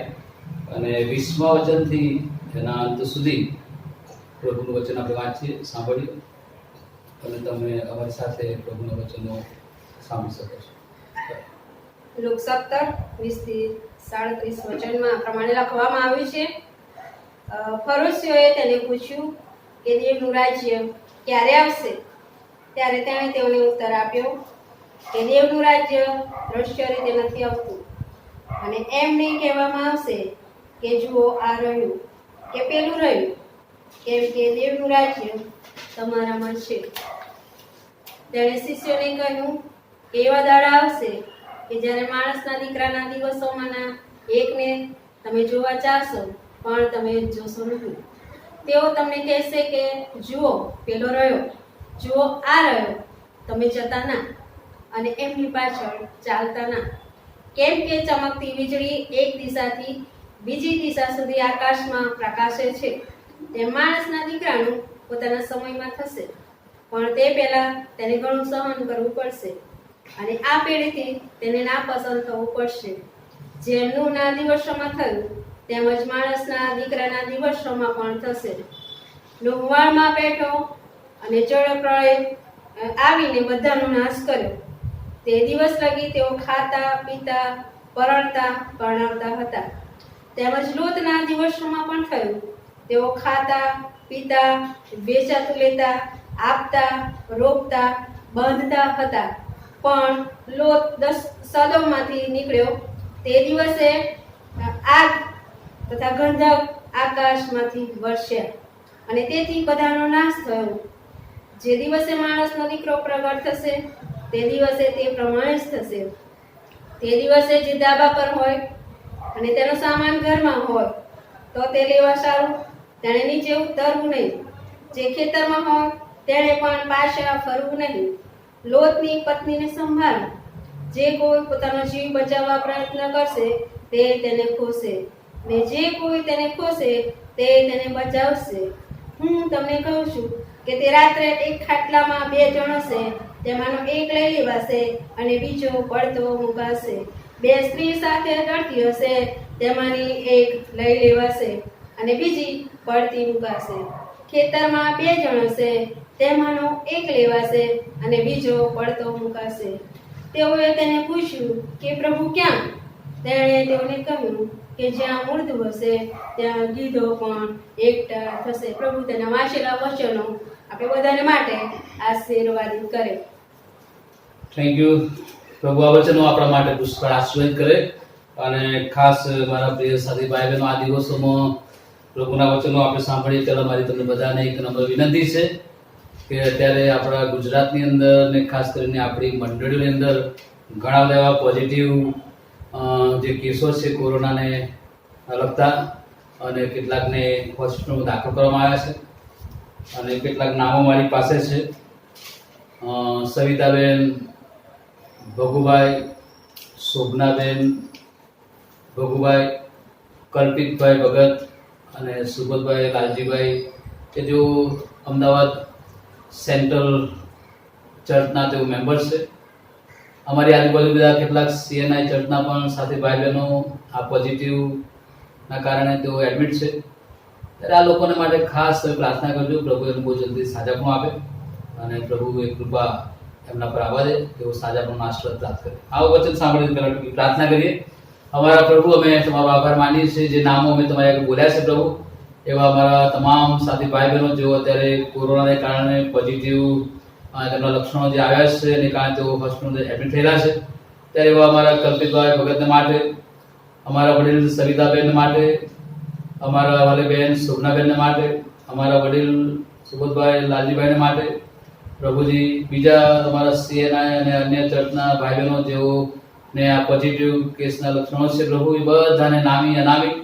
Speaker 1: અને 20મા વચનથી એના અંત સુધી પ્રભુનું વચન આપણે વાંચીએ, સાંભળીએ અને તમે અમારી સાથે પ્રભુના વચનો સાંભળી શકો છો.
Speaker 2: લુક 17:20-37 વચનમાં આ પ્રમાણે લખવામાં આવ્યું છે. ફરોશીઓએ તેને પૂછ્યું કે દેવનું રાજ્ય ક્યારે આવશે? ત્યારે તેણે તેઓને ઉત્તર આપ્યો કે દેવનું રાજ્ય દ્રશ્ય રીતે નથી આવતું, અને એમ નહીં કહેવામાં આવશે કે જુઓ આ રહ્યું કે પેલું રહ્યું, કેમ કે દેવનું રાજ્ય તમારામાં છે. તેણે શિષ્યોને કહ્યું કે એવા દાડા આવશે કે જ્યારે માણસના દીકરાના દિવસોમાંના એકને તમે જોવા ચાહશો, પણ તમે જોશો નહીં. તેઓ તમને કહેશે કે જુઓ પેલો રહ્યો, જુઓ આ રહ્યો, તમે જતા ના અને એમની પાછળ ચાલતા ના. કેમ કે ચમકતી વીજળી એક દિશાથી બીજી દિશા સુધી આકાશમાં પ્રકાશે છે, તેમ માણસના દીકરાનું પોતાના સમયમાં થશે, પણ તે પહેલા તેને ઘણું સહન કરવું પડશે અને આ પેઢીથી તેને નાપસંદ થવું પડશે. જેમ નૂહના દિવસોમાં થયું તેમજ માણસના દીકરાના દિવસોમાં પણ થશે. નૂહ વાળમાં બેઠો અને જળપ્રળય આવીને બધાનો નાશ કર્યો. તે દિવસ લગી તેઓ ખાતા પીતા પરણતા પરણાવતા હતા. તેમજ લોતના દિવસોમાં પણ થયું. તેઓ ખાતા પીતા વેચાતું લેતા આપતા રોપતા બાંધતા હતા. પણ લોત સદોમમાંથી નીકળ્યો તે દિવસે આગ તથા ગંધક આકાશમાંથી વરસ્યા અને તેથી બધાનો નાશ થયો. જે દિવસે માણસનો દીકરો પ્રગટ થશે તે દિવસે તે પ્રમાણે જ થશે. તે દિવસે જે ધાબા પર હોય અને તેનો સામાન ઘરમાં હોય તો તે લેવા સારું, તેણે નીચે ઉતરવું નહીં. જે ખેતરમાં હોય તેણે પણ પાછા ફરવું નહીં. લોતની પત્નીને સંભાળ. જે કોઈ પોતાનો જીવ બચાવવા પ્રયત્ન કરશે તે તેને ખોશે, ને જે કોઈ તેને ખોશે તે તેને બચાવશે. હું તમને કહું છું કે તે રાત્રે એક ખાટલામાં 2 જણ હશે, તેમાંનો એક લઈ લેવાશે અને બીજો પડતો મુકાશે. 2 સ્ત્રી સાથે રડતી હશે, તેમાંની એક લઈ લેવાશે અને બીજી પડતી મુકાશે. ખેતરમાં 2 જણ હશે, તેમાંનો એક લેવાશે અને બીજો પડતો મુકાશે. તેઓએ તેને પૂછ્યું કે પ્રભુ ક્યાં? તેણે તેઓને કહ્યું કે જ્યાં મૃદુ હશે ત્યાં ગીધો પણ એકઠા થશે. પ્રભુ તેના વાંચેલા વચનો આપણે બધાને માટે આશીર્વાદિત કરે.
Speaker 1: Thank you. પ્રભુ આ વચનો આપણા માટે પુષ્કળ આશીર્વાદ કરે. અને ખાસ મારા પ્રિય સાથી ભાઈ બહેનો, આ દિવસોમાં પ્રભુના વચનો આપણે સાંભળીએ ત્યારે મારી તમને બધાને એક નમ્ર વિનંતી છે કે અત્યારે આપણા ગુજરાતની અંદર ને ખાસ કરીને આપણી મંડળીઓની અંદર ઘણા બધા એવા પોઝિટિવ જે કેસો છે કોરોનાને લગતા, અને કેટલાકને હોસ્પિટલમાં દાખલ કરવામાં આવ્યા છે, અને કેટલાક નામો મારી પાસે છે. સવિતાબેન ભગુભાઈ, શોભનાબેન ભગુભાઈ, કલ્પિતભાઈ ભગત અને સુબોધભાઈ લાલજીભાઈ, કે જેઓ અમદાવાદ સેન્ટ્રલ ચર્ચના તેઓ મેમ્બર છે. અમારી આજુબાજુ બધા કેટલાક CNI ચર્ચના પણ સાથે ભાઈ બહેનો આ પોઝિટિવના કારણે તેઓ એડમિટ છે. ત્યારે આ લોકોને માટે ખાસ પ્રાર્થના કરજો, પ્રભુ એમને બહુ જલ્દી સાજાપણું આપે અને પ્રભુ એ કૃપા એમના પર આવવા દે, તેઓ સાજાપણું આશીર્વાદ પ્રાપ્ત કરે. આવું વચન સાંભળીને પહેલા પ્રાર્થના કરીએ. અમારા પ્રભુ, અમે તમારો આભાર માનીએ છીએ જે નામો અમે તમારી આગળ બોલ્યા છે પ્રભુ, એવા અમારા તમામ સાથી ભાઈ બહેનો જેઓ અત્યારે કોરોનાને કારણે પોઝિટિવ તેમના લક્ષણો જે આવ્યા છે એને કારણે તેઓ હોસ્પિટલમાં એડમિટ થયેલા છે. ત્યારે એવા અમારા કલ્પિતભાઈ ભગતને માટે, અમારા વડીલ સવિતાબેન માટે, અમારા વાલી બહેન શોભનાબેન માટે, અમારા વડીલ સુબોધભાઈ લાલજીભાઈ માટે, પ્રભુજી બીજા અમારા CNI અને અન્ય ચર્ચના ભાઈ બહેનો જેઓ ને આ પોઝિટિવ કેસના લક્ષણો છે પ્રભુ, એ બધાને નામી અનામી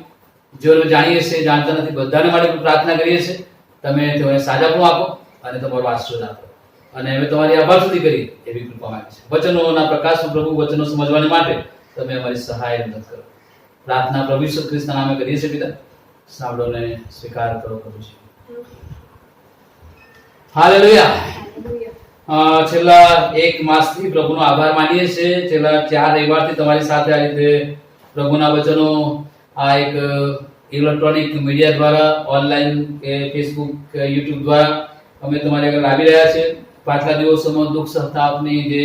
Speaker 1: જેઓ જાણીએ છીએ જાણતા નથી બધાને માટે પ્રાર્થના કરીએ છીએ. તમે તેઓને સાજાપણું આપો અને તમારો આશીર્વાદ આપો, અને અમે તમારી આભાર સુધી કરીએ એવી કૃપા માંગીએ છીએ. વચનોના પ્રકાશમાં પ્રભુ વચનો સમજવાને માટે તમે અમારી સહાય મદદ કરો. પ્રાર્થના પ્રભુ ઈસુ ખ્રિસ્તના નામે કરીએ છીએ પિતા, સાંભળો ને સ્વીકાર કરો પ્રભુજી. હાલેલુયા. છેલ્લા એક માસથી પ્રભુનો આભાર માનીએ છીએ. છેલ્લા 4 રવિવારથી તમારી સાથે આ રીતે પ્રભુના વચનો આ એક ઇલેક્ટ્રોનિક મીડિયા દ્વારા, ઓનલાઈન કે ફેસબુક કે યુટ્યુબ દ્વારા અમે તમારી આગળ લાવી રહ્યા છીએ. પાછલા દિવસોમાં દુઃખ સંતાપની જે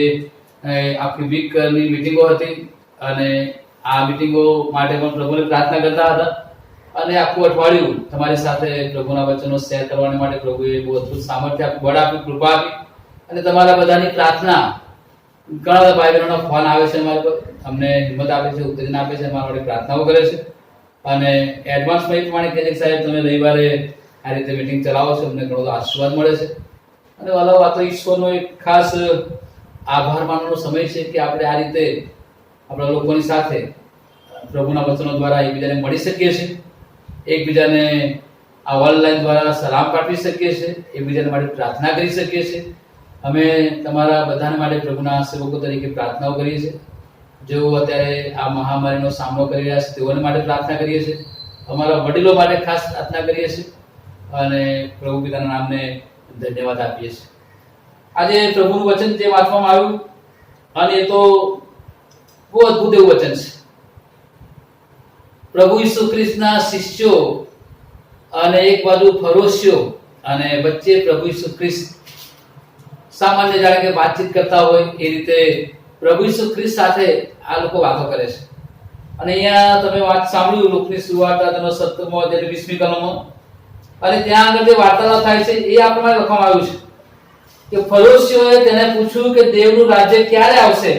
Speaker 1: આખી વીકની મિટિંગો હતી, અને આ મિટિંગો માટે પણ પ્રભુને પ્રાર્થના કરતા હતા, અને આખું અઠવાડિયું તમારી સાથે પ્રભુના વચનો શેર કરવા માટે પ્રભુએ બહુ અદભુત સામર્થ્ય આપ્યું, બળ આપ્યું, કૃપા આપી. અને તમારા બધાની પ્રાર્થના, ઘણા બધા ભાઈ બહેનોના ફોન આવે છે અમારા પર, અમને હિંમત આપે છે, ઉત્તેજના આપે છે, અમારા માટે પ્રાર્થનાઓ કરે છે, અને એડવાન્સમાં એ પ્રમાણે કહે છે કે સાહેબ તમે રવિવારે આ રીતે મીટિંગ ચલાવો છો, અમને ઘણો આશીર્વાદ મળે છે. અને વાલાઓ, આ તો ઈશ્વરનો એક ખાસ આભાર માનવાનો સમય છે કે આપણે આ રીતે આપણા લોકોની સાથે પ્રભુના વચનો દ્વારા એકબીજાને મળી શકીએ છીએ, એકબીજાને આ ઓનલાઈન દ્વારા સલામ પાઠવી શકીએ છીએ, એકબીજાને માટે પ્રાર્થના કરી શકીએ છીએ. અમે તમારા બધાને માટે પ્રભુના સેવકો તરીકે પ્રાર્થનાઓ કરીએ છીએ. જેઓ અત્યારે આ મહામારીનો સામનો કરી રહ્યા છે તેઓને માટે પ્રાર્થના કરીએ છીએ. અમારા વડીલો માટે ખાસ પ્રાર્થના કરીએ છીએ, અને પ્રભુ પિતાના નામને ધન્યવાદ આપીએ છીએ. આજે પ્રભુનું વચન જે વાંચવામાં આવ્યું, અને એ તો બહુ અદભુત એવું વચન છે. પ્રભુ ઈસુ ખ્રિસ્તના શિષ્યો અને એક બાજુ ફરોશીઓ, અને વચ્ચે પ્રભુ ઈસુ ખ્રિસ્ત સામાન્ય જાણે કે વાતચીત કરતા હોય એ રીતે પ્રભુ ઈસુ ખ્રિસ્ત સાથે આ લોકો વાતો કરે છે. અને અહીંયા તમે વાત સાંભળ્યું લોકની સુવાર્તા તેનો 17મો અધ્યાય 20મી કલમમાં, અને ત્યાં આગળ જે વાર્તાલાપ થાય છે એ આપણા લખવામાં આવ્યું છે કે ફરોશીઓએ તેને પૂછ્યું કે દેવનું રાજ્ય ક્યારે આવશે.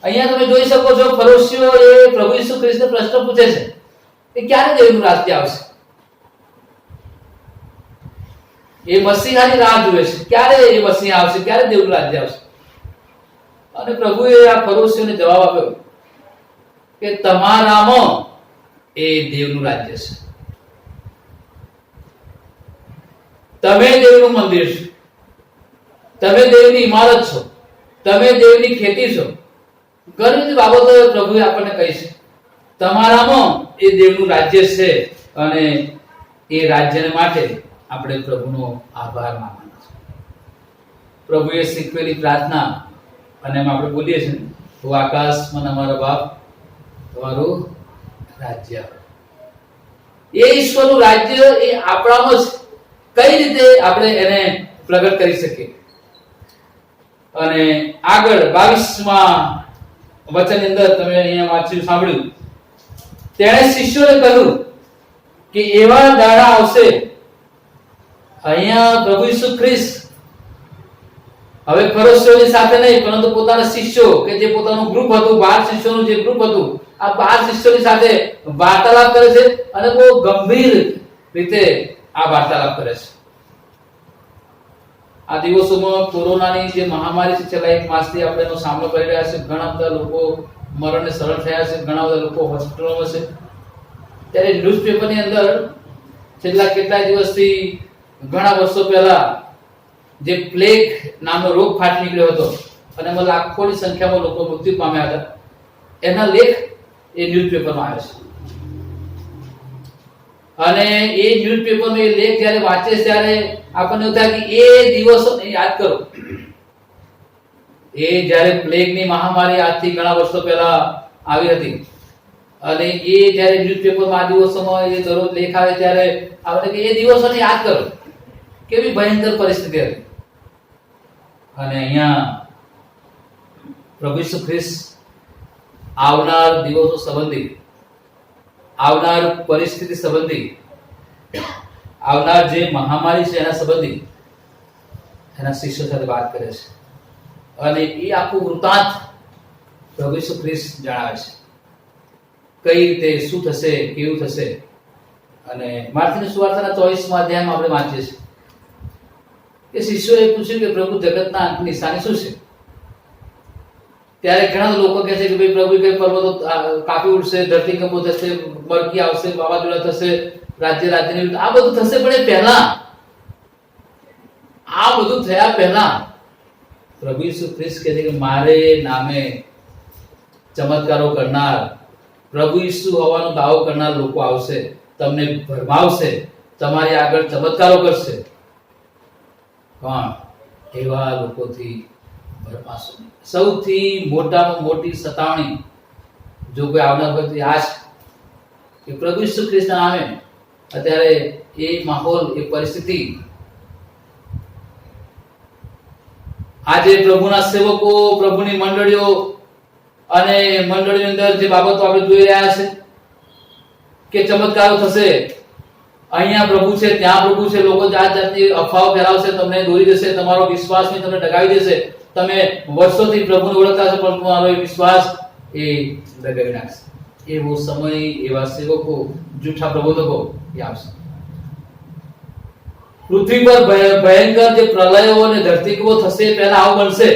Speaker 1: અહીંયા તમે જોઈ શકો છો, ફરોશીઓ એ પ્રભુ ઈસુ ખ્રિસ્તને પ્રશ્ન પૂછે છે કે ક્યારે દેવનું રાજ્ય આવશે. એ મસીહાની રાહ જુએ છે, ક્યારે એ મસીહ આવશે, ક્યારે દેવનું રાજ્ય આવશે. અને પ્રભુએ આ ફરોશીઓને જવાબ આપ્યો કે તમારામાં એ દેવનું રાજ્ય છે. તમે દેવનું મંદિર છો, તમે દેવની ઇમારત છો, તમે દેવની ખેતી છો. ઘણી બધી બાબતો પ્રભુએ આપણને કહી છે. તમારામાં એ દેવનું રાજ્ય છે, અને એ રાજ્યને માટે આપણે પ્રભુનો આભાર માનવાનો છે. પ્રભુએ શીખવેલી પ્રાર્થના, અને એમ આપણે બોલીએ છીએ, તો આકાશમાં અમારા બાપ તમારું રાજ્ય. એ ઈશ્વરનું રાજ્ય એ આપણામાં છે. કઈ રીતે આપણે એને પ્રગટ કરી શકીએ? અને આગળ 22માં વચનની અંદર તમે અહીંયા વાંચ્યું સાંભળ્યું, તેણે શિષ્યોને કહ્યું કે એવા દાડા આવશે, અહીંયા પ્રભુ ઈસુ ખ્રિસ્ત હવે ફરસ્તીઓની સાથે નહીં પરંતુ પોતાના શિષ્યો કે જે પોતાનું ગ્રુપ હતું, 12 શિષ્યોનું જે ગ્રુપ હતું, આ 12 શિષ્યોની સાથે વાર્તાલાપ કરે છે અને બહુ ગંભીર રીતે આ વાર્તાલાપ કરે છે. આ દિવસોમાં કોરોનાની જે મહામારી છે, છેલ્લા 1 માસથી આપણે એનો સામનો કરી રહ્યા છે. ઘણા બધા લોકો મરણને શરણ થયા છે, ઘણા બધા લોકો હોસ્પિટલોમાં છે. ત્યારે ન્યૂઝપેપરની અંદર છેલ્લા કેટલાય દિવસથી ઘણા વર્ષો પહેલા જે પ્લેગ નામનો રોગ ફાટી નીકળ્યો હતો અને એમાં લાખોની સંખ્યામાં લોકો મૃત્યુ પામ્યા હતા, એના લેખ એ ન્યૂઝપેપરમાં આવે છે. અને એ ન્યૂઝપેપરનો એ લેખ જ્યારે વાંચે ત્યારે આપણને એવું થાય કે એ દિવસોને યાદ કરો. એ જ્યારે પ્લેગની મહામારી આજથી ઘણા વર્ષો પહેલા આવી હતી અને એ જ્યારે ન્યૂઝપેપરમાં આ દિવસોમાં એ દરરોજ લેખ આવે ત્યારે આપણે કે એ દિવસોને યાદ કરો, કેવી ભયંકર પરિસ્થિતિ હતી. અને અહીંયા પ્રભુ ઈસુ ખ્રિસ્ત આવનાર દિવસો સંબંધી, આવનાર પરિસ્થિતિ સંબંધી, આવનાર જે મહામારી છે એના સંબંધી એના શિષ્યો સાથે વાત કરે છે અને એ આખું વૃત્તાંત પ્રભુ ઈસુ ખ્રિસ્ત જણાવે છે, કઈ રીતે શું થશે, કેવું થશે. અને માર્થીની સુવાર્તાના 24મા અધ્યાયમાં આપણે વાંચીએ છીએ કે શિષ્યોએ પૂછ્યું કે પ્રભુ જગતના અંતની નિશાની શું છે? ત્યારે ઘણા લોકો કહે છે કે ભાઈ પ્રભુ કે પર્વતો કાપી ઉડશે, ધરતીકંપો થશે, મરકી આવશે, વાવાઝોડા થશે, રાજ્યની વિરુદ્ધ આ બધું થશે. પણ એ પહેલા, આ બધું થયા પહેલા પ્રભુ ઈસુ ખ્રિસ્ત કહે છે કે મારે નામે ચમત્કારો કરનાર, પ્રભુ ઈસુ હોવાનો દાવો કરનાર લોકો આવશે, તમને ભરમાવશે, તમારી આગળ ચમત્કારો કરશે. પણ એવા લોકોથી ભરમાશો નહીં. સૌથી મોટામાં મોટી સતાવણી જો કોઈ આવનાર વખતે આ છે કે પ્રભુ ઈસુ ખ્રિસ્તના નામે અત્યારે એ માહોલ, એ પરિસ્થિતિ, આજે પ્રભુના સેવકો, પ્રભુની મંડળીઓ અને મંડળીની અંદર જે બાબતો આપણે જોઈ રહ્યા છે કે ચમત્કારો થશે, અહીંયા પ્રભુ છે, ત્યાં પ્રભુ છે, લોકો જાત જાતની અફવાઓ ફેલાવશે, તમને દોરી દેશે, તમારો વિશ્વાસને તમને ડગાવી દેશે. તમે વર્ષોથી પ્રભુને ઓળખતા છો પણ તમારો એ વિશ્વાસ એ ડગાવી નાખશે. એવો સમય, એવા સેવકો, જૂઠા પ્રબોધકો એ આવશે. પૃથ્વી પર ભયંકર જે પ્રલયો અને ધરતીકંપો થશે પહેલા આવું બનશે.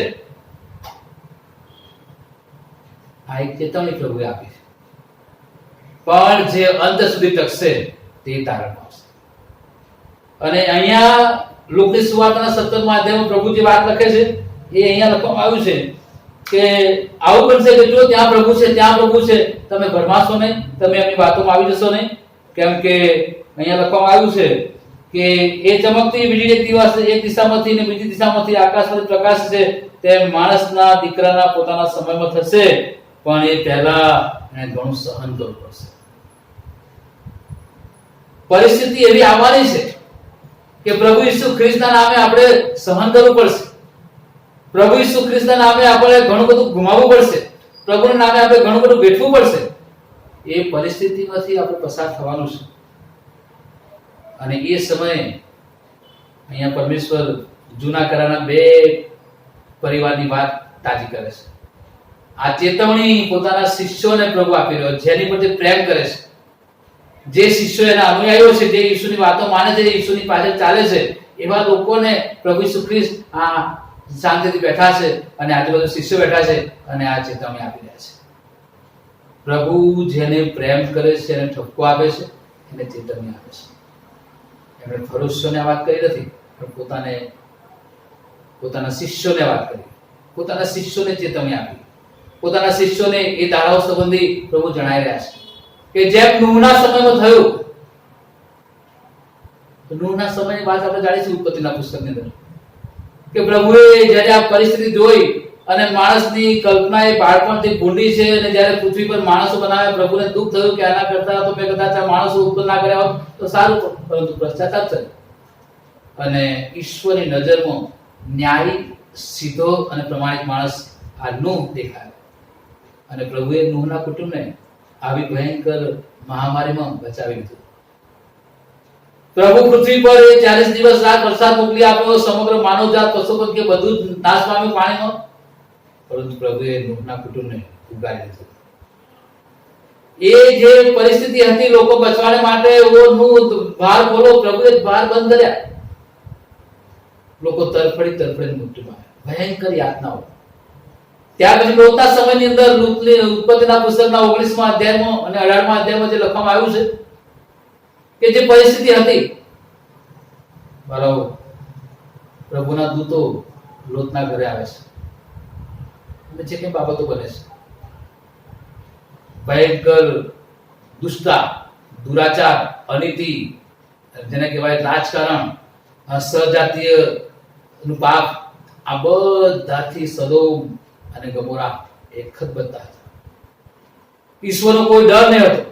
Speaker 1: આ એક ચેતવણી પ્રભુએ આપી છે. પણ જે અંત સુધી ટકશે તે તારણ આવશે. અને અહીંયા લુકની સુવાર્તાના 17મા અધ્યાયમાં પ્રભુ જે વાત લખે છે એ અહીંયા લખવામાં આવ્યું છે કે આવું બનશે કે જો ત્યાં પ્રભુ છે, ત્યાં પ્રભુ છે, તમે ભરમાશો નહીં, તમે એમની વાતોમાં આવી જશો નહીં. કેમ કે અહીંયા લખવામાં આવ્યું છે કે એ ચમકતી વીજળી એક દિશામાંથી ને બીજી દિશામાંથી આકાશમાંથી પ્રકાશ છે તેમ માણસના દીકરાના પોતાના સમયમાં થશે, પણ એ પહેલા એને ઘણું સહન કરવું પડશે. પરિસ્થિતિ એવી આવવાની છે કે પ્રભુ ઈસુ ખ્રિસ્તના નામે આપણે સહન કરવું પડશે. પ્રભુ ઈસુ ખ્રિસ્તના નામે આપણે ઘણું બધું ગુમાવવું પડશે. પ્રભુના નામે આપણે ઘણું બધું વેઠવું પડશે. એ પરિસ્થિતિમાંથી આપણે પસાર થવાનું છે. અને એ સમયે અહીંયા પરમેશ્વર જૂના કરારના 2 પરિવારની વાત તાજી કરે છે. આ ચેતવણી પોતાના શિષ્યોને પ્રભુ આપી રહ્યો છે, જેની પર તે પ્રેમ કરે છે, જે શિષ્યો એના અનુયાયીઓ છે, જે ઈસુની વાતો માને છે, ઈસુની પાછળ ચાલે છે, એવા લોકોને પ્રભુ ઈસુ ખ્રિસ્ત આ શાંતિથી બેઠા છે અને આજુબાજુ શિષ્યો બેઠા છે અને આ ચેતવણી આપી રહ્યા છે. પ્રભુ જેને પ્રેમ કરે છે, એને ઠપકો આપે છે, એને ચેતવણી આપે છે. એમણે ફરોશીઓને વાત કરી નથી, પણ પોતાના શિષ્યોને વાત કરી, પોતાના શિષ્યોને ચેતવણી આપી, પોતાના શિષ્યોને એ દાડાઓ સંબંધી પ્રભુ જણાવી રહ્યા છે કે જેમ નૂહના સમયમાં થયું. નૂહના સમયની વાત આપણે જાણીશું ઉત્પત્તિના પુસ્તકની અંદર કે પ્રભુએ જ્યારે આ પરિસ્થિતિ જોઈ અને માણસની કલ્પના એ બાળપણથી ભૂંડી છે અને જ્યારે પૃથ્વી પર માણસો બનાવ્યા, પ્રભુને દુઃખ થયું કે આના કરતા તો મેં કદાચ આ માણસો ઉત્પન્ન ના કર્યા હોત તો સારું, પરંતુ પશ્ચાતાપ થયો અને ઈશ્વરની નજરમાં ન્યાયી સીધો અને પ્રમાણિક માણસ આ નૂહ દેખાયો અને પ્રભુએ નૂહના કુટુંબને આવી ભયંકર મહામારીમાં બચાવી લીધું. પ્રભુ પૃથ્વી પર 40 દિવસ રાત વરસાદ મોકલી આપ્યો, સમગ્ર માનવજાત પશુ પંખી બધું જ નાશ પામ્યું પાણીમાં, પરંતુ પ્રભુએ નૂહના કુટુંબને ઉગારી લીધું. એ જે પરિસ્થિતિ હતી લોકો બચવાને માટે બહાર ખોલો, પ્રભુએ બહાર બંધ કર્યા. લોકો તરફડી મૃત્યુ પામ્યા, ભયંકર યાતનાઓ. ત્યાર પછી લોતના સમયની અંદર લૂતની ઉત્પત્તિના પુસ્તકના 19મા અધ્યાયમાં અને 18મા અધ્યાયમાં જે લખવામાં આવ્યું છે કે જે પરિસ્થિતિ હતી, બરાબર, પ્રભુના દૂતો લોતના ઘરે આવે છે અને જે કઈ બાબતો બને છે, ભયંકર દુષ્ટતા, દુરાચાર, અનીતિ, જેને કહેવાય રાજકારણ, સજાતીય નું પાપ, આ બધાથી સદોમ અને ગમોરા એક જ બનતા હતા. ઈશ્વરનો કોઈ ડર નહીં હતો,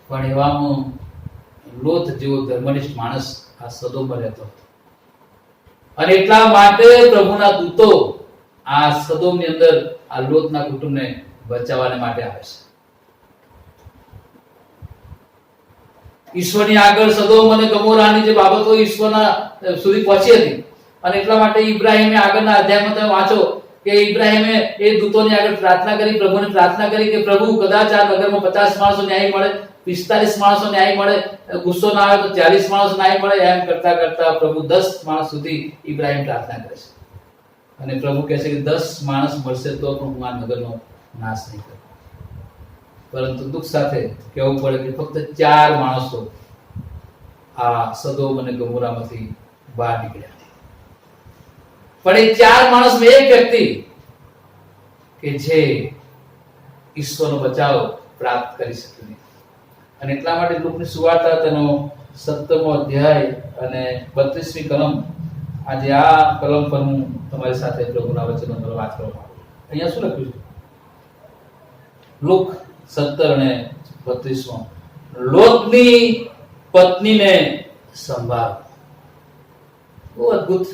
Speaker 1: પણ એવામાં લોત જેવો ધર્મનિષ્ઠ માણસ આ સદોમમાં રહેતો હતો. અને એટલા માટે પ્રભુના દૂતો આ સદોમની અંદર આ લોતના કુટુંબને બચાવવાને માટે આવે છે. ઈશ્વરની આગળ સદોમ અને ગમોરાની જે બાબતો ઈશ્વરના સુધી પહોંચી હતી, અને એટલા માટે ઇબ્રાહીમે આગળના અધ્યાયમાં તમે વાંચો કે ઇબ્રાહીમે એ દૂતોની આગળ પ્રાર્થના કરી, પ્રભુને પ્રાર્થના કરી કે પ્રભુ કદાચ આ નગરમાં 50 માણસો ન્યાય મળે, 45 માણસો ન્યાય મળે, ગુસ્સો ના આવે તો 40 માણસો ન્યાય મળે. એમ કરતા કરતા પ્રભુ 10 માણસ સુધી ઇબ્રાહીમ પ્રાર્થના કરે છે અને પ્રભુ કહે છે કે 10 માણસ મળશે તો પણ હું આ નગરનો નાશ નહીં કરું. પરંતુ દુઃખ સાથે કહેવું પડે કે ફક્ત 4 માણસો આ સદોમ અને ગમોરામાંથી બહાર નીકળ્યા. પણ એ 4 માણસમાં એક વ્યક્તિ કે જે ઈશ્વરનો બચાવ પ્રાપ્ત કરી શક્યો નહીં. અને એટલા માટે લુકની સુવાર્તા તેનો 7મો અધ્યાય અને 32મી કલમ, આજે આ કલમ પર હું તમારી સાથે પ્રભુના વચનો પર વાત કરવા માંગુ છું. અહીંયા શું લખ્યું છે? લુક 17 અને 32માં, લોતની પત્નીને સંભાળ. બહુ અદ્ભુત.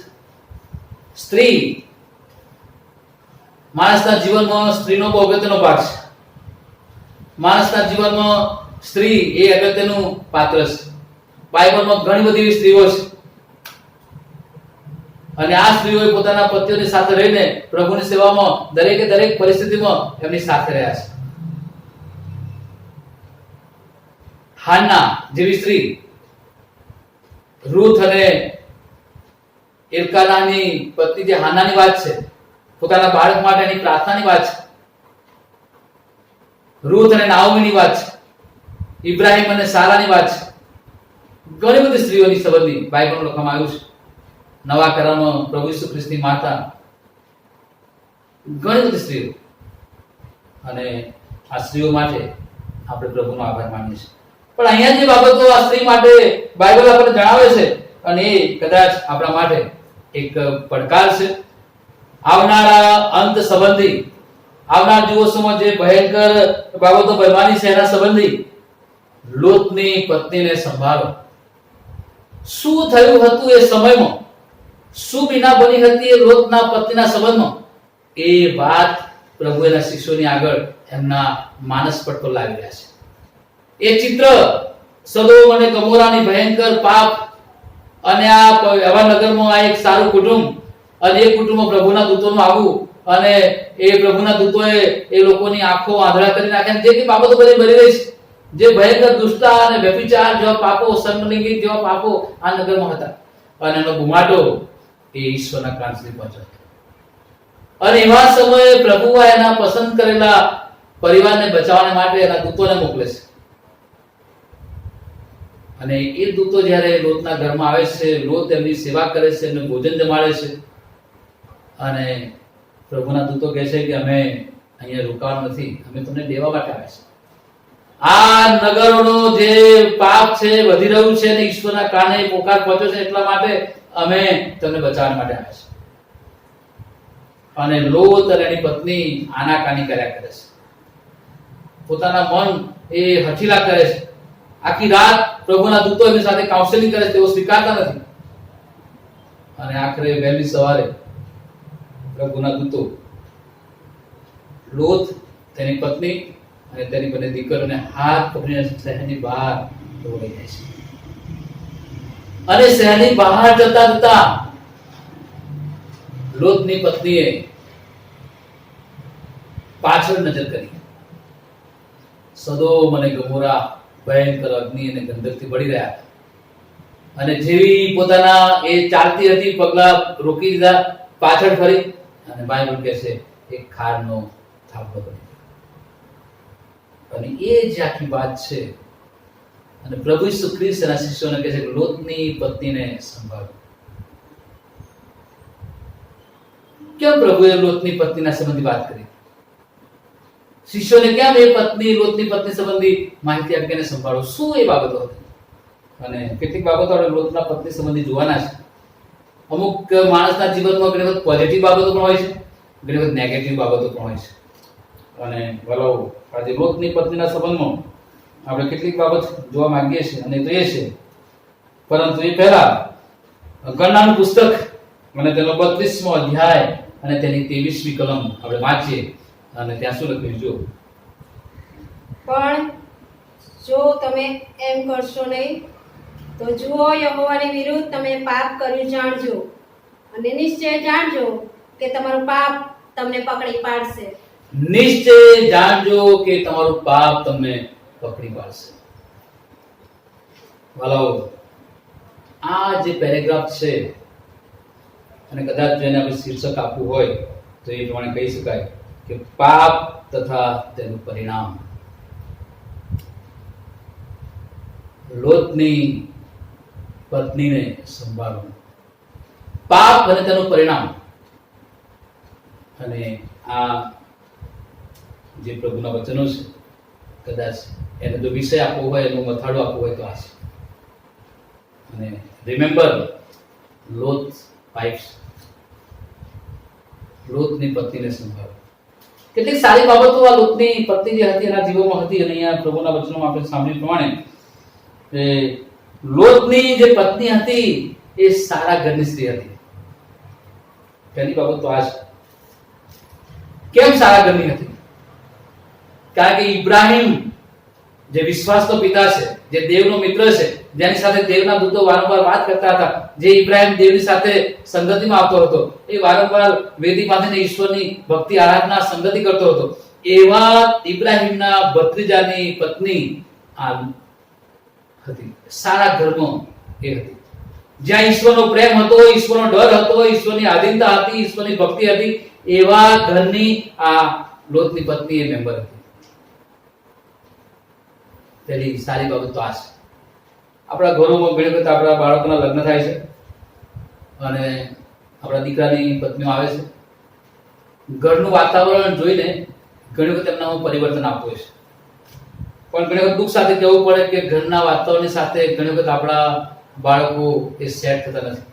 Speaker 1: સ્ત્રી, માણસના જીવનમાં સ્ત્રીનો બહુ અગત્યનો ભાગ છે. માણસના જીવનમાં સ્ત્રી એ અગત્યનું પાત્ર છે. બાઇબલમાં ઘણી બધી એવી સ્ત્રીઓ છે અને આ સ્ત્રીઓએ પોતાના પતિઓની સાથે રહીને પ્રભુની સેવામાં દરેકે દરેક પરિસ્થિતિમાં એમની સાથે રહ્યા છે. હાન્ના જેવી સ્ત્રી, રૂથ અને એલ્કાનાની પત્ની જે હાન્નાની વાત છે, પોતાના બાળક માટેની પ્રાર્થનાની વાત છે. રૂથ અને નાઓમીની વાત છે. ઇબ્રાહીમ અને સારાની વાત છે. ઘણી બધી સ્ત્રીઓની સંબંધી બાઇબલમાં લખવામાં આવ્યું છે. નવા કરારમાં પ્રભુ ઈસુ ખ્રિસ્તની માતા, ઘણી બધી સ્ત્રીઓ. અને આ સ્ત્રીઓ માટે આપણે પ્રભુનો આભાર માનીએ છીએ. પણ અહીંયા જે બાબતો આ સ્ત્રી માટે બાઇબલ આપણને જણાવે છે, અને એ કદાચ આપણા માટે એક પડકાર છે. આવનારા અંત સંબંધી, આવનાર દિવસોમાં જે ભયંકર બાબતો બનવાની છે એના સંબંધી લોતની પત્નીને સંભાળો. શું થયું હતું એ સમયમાં, શું બીના બની હતી એ લોતના પત્નીના સંબંધમાં, એ વાત પ્રભુ એના શિષ્યોની આગળ એમના માનસ પટ પર લાવી રહ્યા છે. એ ચિત્ર સદોમ અને ગમોરાની ભયંકર પાપ અને આવા નગરમાં આ એક સારું કુટુંબ, અને એ કુટુંબમાં પ્રભુના દૂતોનું આવવું, અને એ પ્રભુના દૂતોએ એ લોકોની આંખો આંધળા કરી નાખ્યા. જે બાબતો બધી બની રહી છે, જે ભયંકર દુષ્ટતા અને વ્યભિચાર જેવા પાપો, સમલિંગી જેવા પાપો આ નગરમાં હતા, અને એનો ગુમાટો એ ઈશ્વરના કાન સુધી પહોંચ્યો. અને એવા સમયે પ્રભુ એના પસંદ કરેલા પરિવારને બચાવવા માટે એના દૂતોને મોકલે છે. અને એ દૂતો જ્યારે લોતના ઘરમાં આવે છે, લોત એમની સેવા કરે છે, એમને ભોજન જમાડે છે, અને પ્રભુના દૂતો કહે છે કે અમે અહીંયા રોકાવાનું નથી, અમે તમને દેવા માટે આવ્યા છે. આ નગરોનો જે પાપ છે વધી રહ્યું છે અને ઈશ્વરના કાને પોકાર પહોંચ્યો છે, એટલા માટે અમે તમને બચાવવા માટે આવ્યા છે. અને લોત અને એની પત્ની આનાકાની કર્યા કરે છે, પોતાના મન એ હઠીલા કરે છે. આખી રાત પ્રભુના દૂતો એમની સાથે કાઉન્સેલિંગ કરે છે, તેઓ સ્વીકારતા નથી. અને આખરે વહેલી સવારે પ્રભુના દૂતો લોત, તેની પત્ની અને તેની બંને દીકરીઓને હાથ પકડીને શહેરની બહાર દોડી જાય છે. અને શહેરની બહાર જતા જતા લોતની પત્નીએ પાછળ નજર કરી. સદોમ અને ગમોરા ભયંકર અગ્નિ અને ગંધકથી બળી રહ્યા હતા. અને જેવી પોતાના એ ચાલતી હતી, પગલા રોકી દીધા, પાછળ ફરી અને બાઇબલ કહે છે એક ખારનો થાંભલો બની ગયો. અને એ જ આખી વાત છે. અને પ્રભુ ઈસુ ખ્રિસ્ત એના શિષ્યોને કહે છે કે લોતની પત્નીને સંભાળો. કેમ પ્રભુએ લોતની પત્નીના સંબંધી વાત કરી? શિષ્યોને કેમ એ પત્ની લોતની પત્ની સંબંધી માહિતી આપીને સંભાળો? શું એ બાબતો હતી? અને કેટલીક બાબતો આપણે લોતના પત્ની સંબંધી જોવાના છે. અમુક માણસના જીવનમાં ઘણી વખત પોઝિટિવ બાબતો પણ હોય છે, ઘણી વખત નેગેટિવ બાબતો પણ હોય છે. અને વલો આજે લોતની પત્નીના સંબંધમાં આપણે કેટલીક બાબત જોવા માંગીએ છીએ અને તો એ છે. પરંતુ એ પહેલા ગણનાનું પુસ્તક અને તેનો 32મો અધ્યાય અને તેની 23મી કલમ આપણે વાંચીએ અને ત્યાં શું લખ્યું જો.
Speaker 2: પણ જો તમે એમ કરશો નહીં તો જુઓ, યહોવાની વિરુદ્ધ તમે પાપ કર્યું જાણજો, અને નિશ્ચય જાણજો કે તમારું પાપ તમને પકડી પાડશે.
Speaker 1: નિશ્ચય જાણજો કે તમારું પાપ તમને પકડી પાડશે. વાલાઓ, આ જે પેરેગ્રાફ છે અને કદાચ જો એને આપણે શીર્ષક આપવું હોય તો એ પ્રમાણે કહી શકાય કે પાપ તથા તેનું પરિણામ. લોતની પત્નીને સંભાળવું, પાપ અને તેનું પરિણામ. અને આ જે પ્રભુના વચનો છે, કદાચ એને જો વિષય આપવો હોય, એનું મથાળું આપવું હોય તો આ છે. અને રિમેમ્બર લોથ વાઇફ્સ, લોતની પત્નીને સંભાળો. કેટલીક સારી બાબતો આ લોતની પત્ની જે હતી એના જીવનમાં હતી. અને અહીંયા પ્રભુના વચનોમાં આપણે સાંભળ્યું પ્રમાણે લોતની જે પત્ની હતી એ સારા ઘરની સ્ત્રી હતી. પહેલી બાબત તો આ છે. કેમ સારા ઘરની હતી? કારણ કે ઇબ્રાહિમ જે વિશ્વાસનો પિતા છે, જે દેવનો મિત્ર છે, જેની સાથે દેવના દૂતો વારંવાર વાત કરતા હતા, જે ઇબ્રાહિમ દેવની સાથે સંગતિમાં આવતો હતો, એ વારંવાર વેદી બાંધીને ઈશ્વરની ભક્તિ આરાધના સંગતિ કરતો હતો, એવા ઇબ્રાહિમના ભત્રીજાની પત્ની આ હતી. સારા ઘરમાં એ હતી, જ્યાં ઈશ્વરનો પ્રેમ હતો, ઈશ્વરનો ડર હતો, ઈશ્વરની આધીનતા હતી, ઈશ્વરની ભક્તિ હતી, એવા ઘરની આ લોતની પત્ની એ મેમ્બર હતી. પહેલી સારી બાબત તો આ છે. આપણા ઘરોમાં ઘણી વખત આપણા બાળકોના લગ્ન થાય છે અને આપણા દીકરાની પત્નીઓ આવે છે. ઘરનું વાતાવરણ જોઈને ઘણી વખત એમનામાં પરિવર્તન આવતું હોય છે. પણ ઘણી વખત દુઃખ સાથે કહેવું પડે કે ઘરના વાતાવરણની સાથે ઘણી વખત આપણા બાળકો એ સેટ થતા નથી.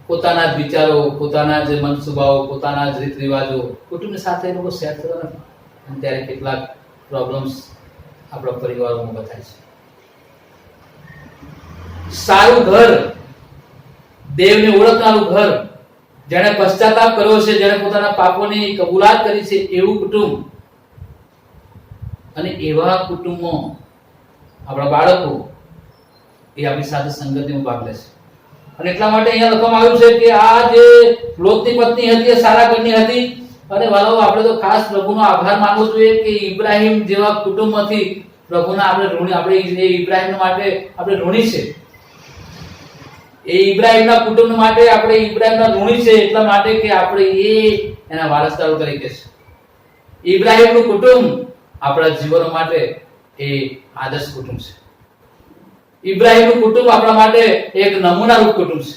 Speaker 1: પોતાના જ વિચારો, પોતાના જ મન સ્વભાવ, પોતાના જ રીત રિવાજો, કુટુંબની સાથે એ લોકો સેટ થતા નથી. અને ત્યારે કેટલાક પ્રોબ્લેમ્સ આપણા પરિવારોમાં બતાય છે. સારું ઘર, દેવને ઓળખનારું ઘર, જેણે પશ્ચાતાપ કર્યો છે, જેણે પોતાના પાપોની કબૂલાત કરી છે, એવું કુટુંબ અને એવા કુટુંબમાં આપણા બાળકો એ આપણી સાથે સંગતિમાં ભાગ લે છે. અને એટલા માટે અહીંયા લખવામાં આવ્યું છે કે આ જે લોતની પત્ની હતી એ સારા ઘરની હતી. અને વાલો, આપણે તો ખાસ પ્રભુનો આભાર માનવો જોઈએ કે ઇબ્રાહિમ જેવા કુટુંબમાંથી પ્રભુના આપણે ઋણી, આપણે એ ઇબ્રાહિમ માટે આપણે ઋણી છે. એ ઇબ્રાહિમના કુટુંબ માટે આપણે ઇબ્રાહિમના ઋણી છે, એટલા માટે કે આપણે એ એના વારસદારો તરીકે છે. ઇબ્રાહિમનું કુટુંબ આપણા જીવનો માટે એ આદર્શ કુટુંબ છે. ઇબ્રાહિમનું કુટુંબ આપણા માટે એક નમૂનારૂપ કુટુંબ છે.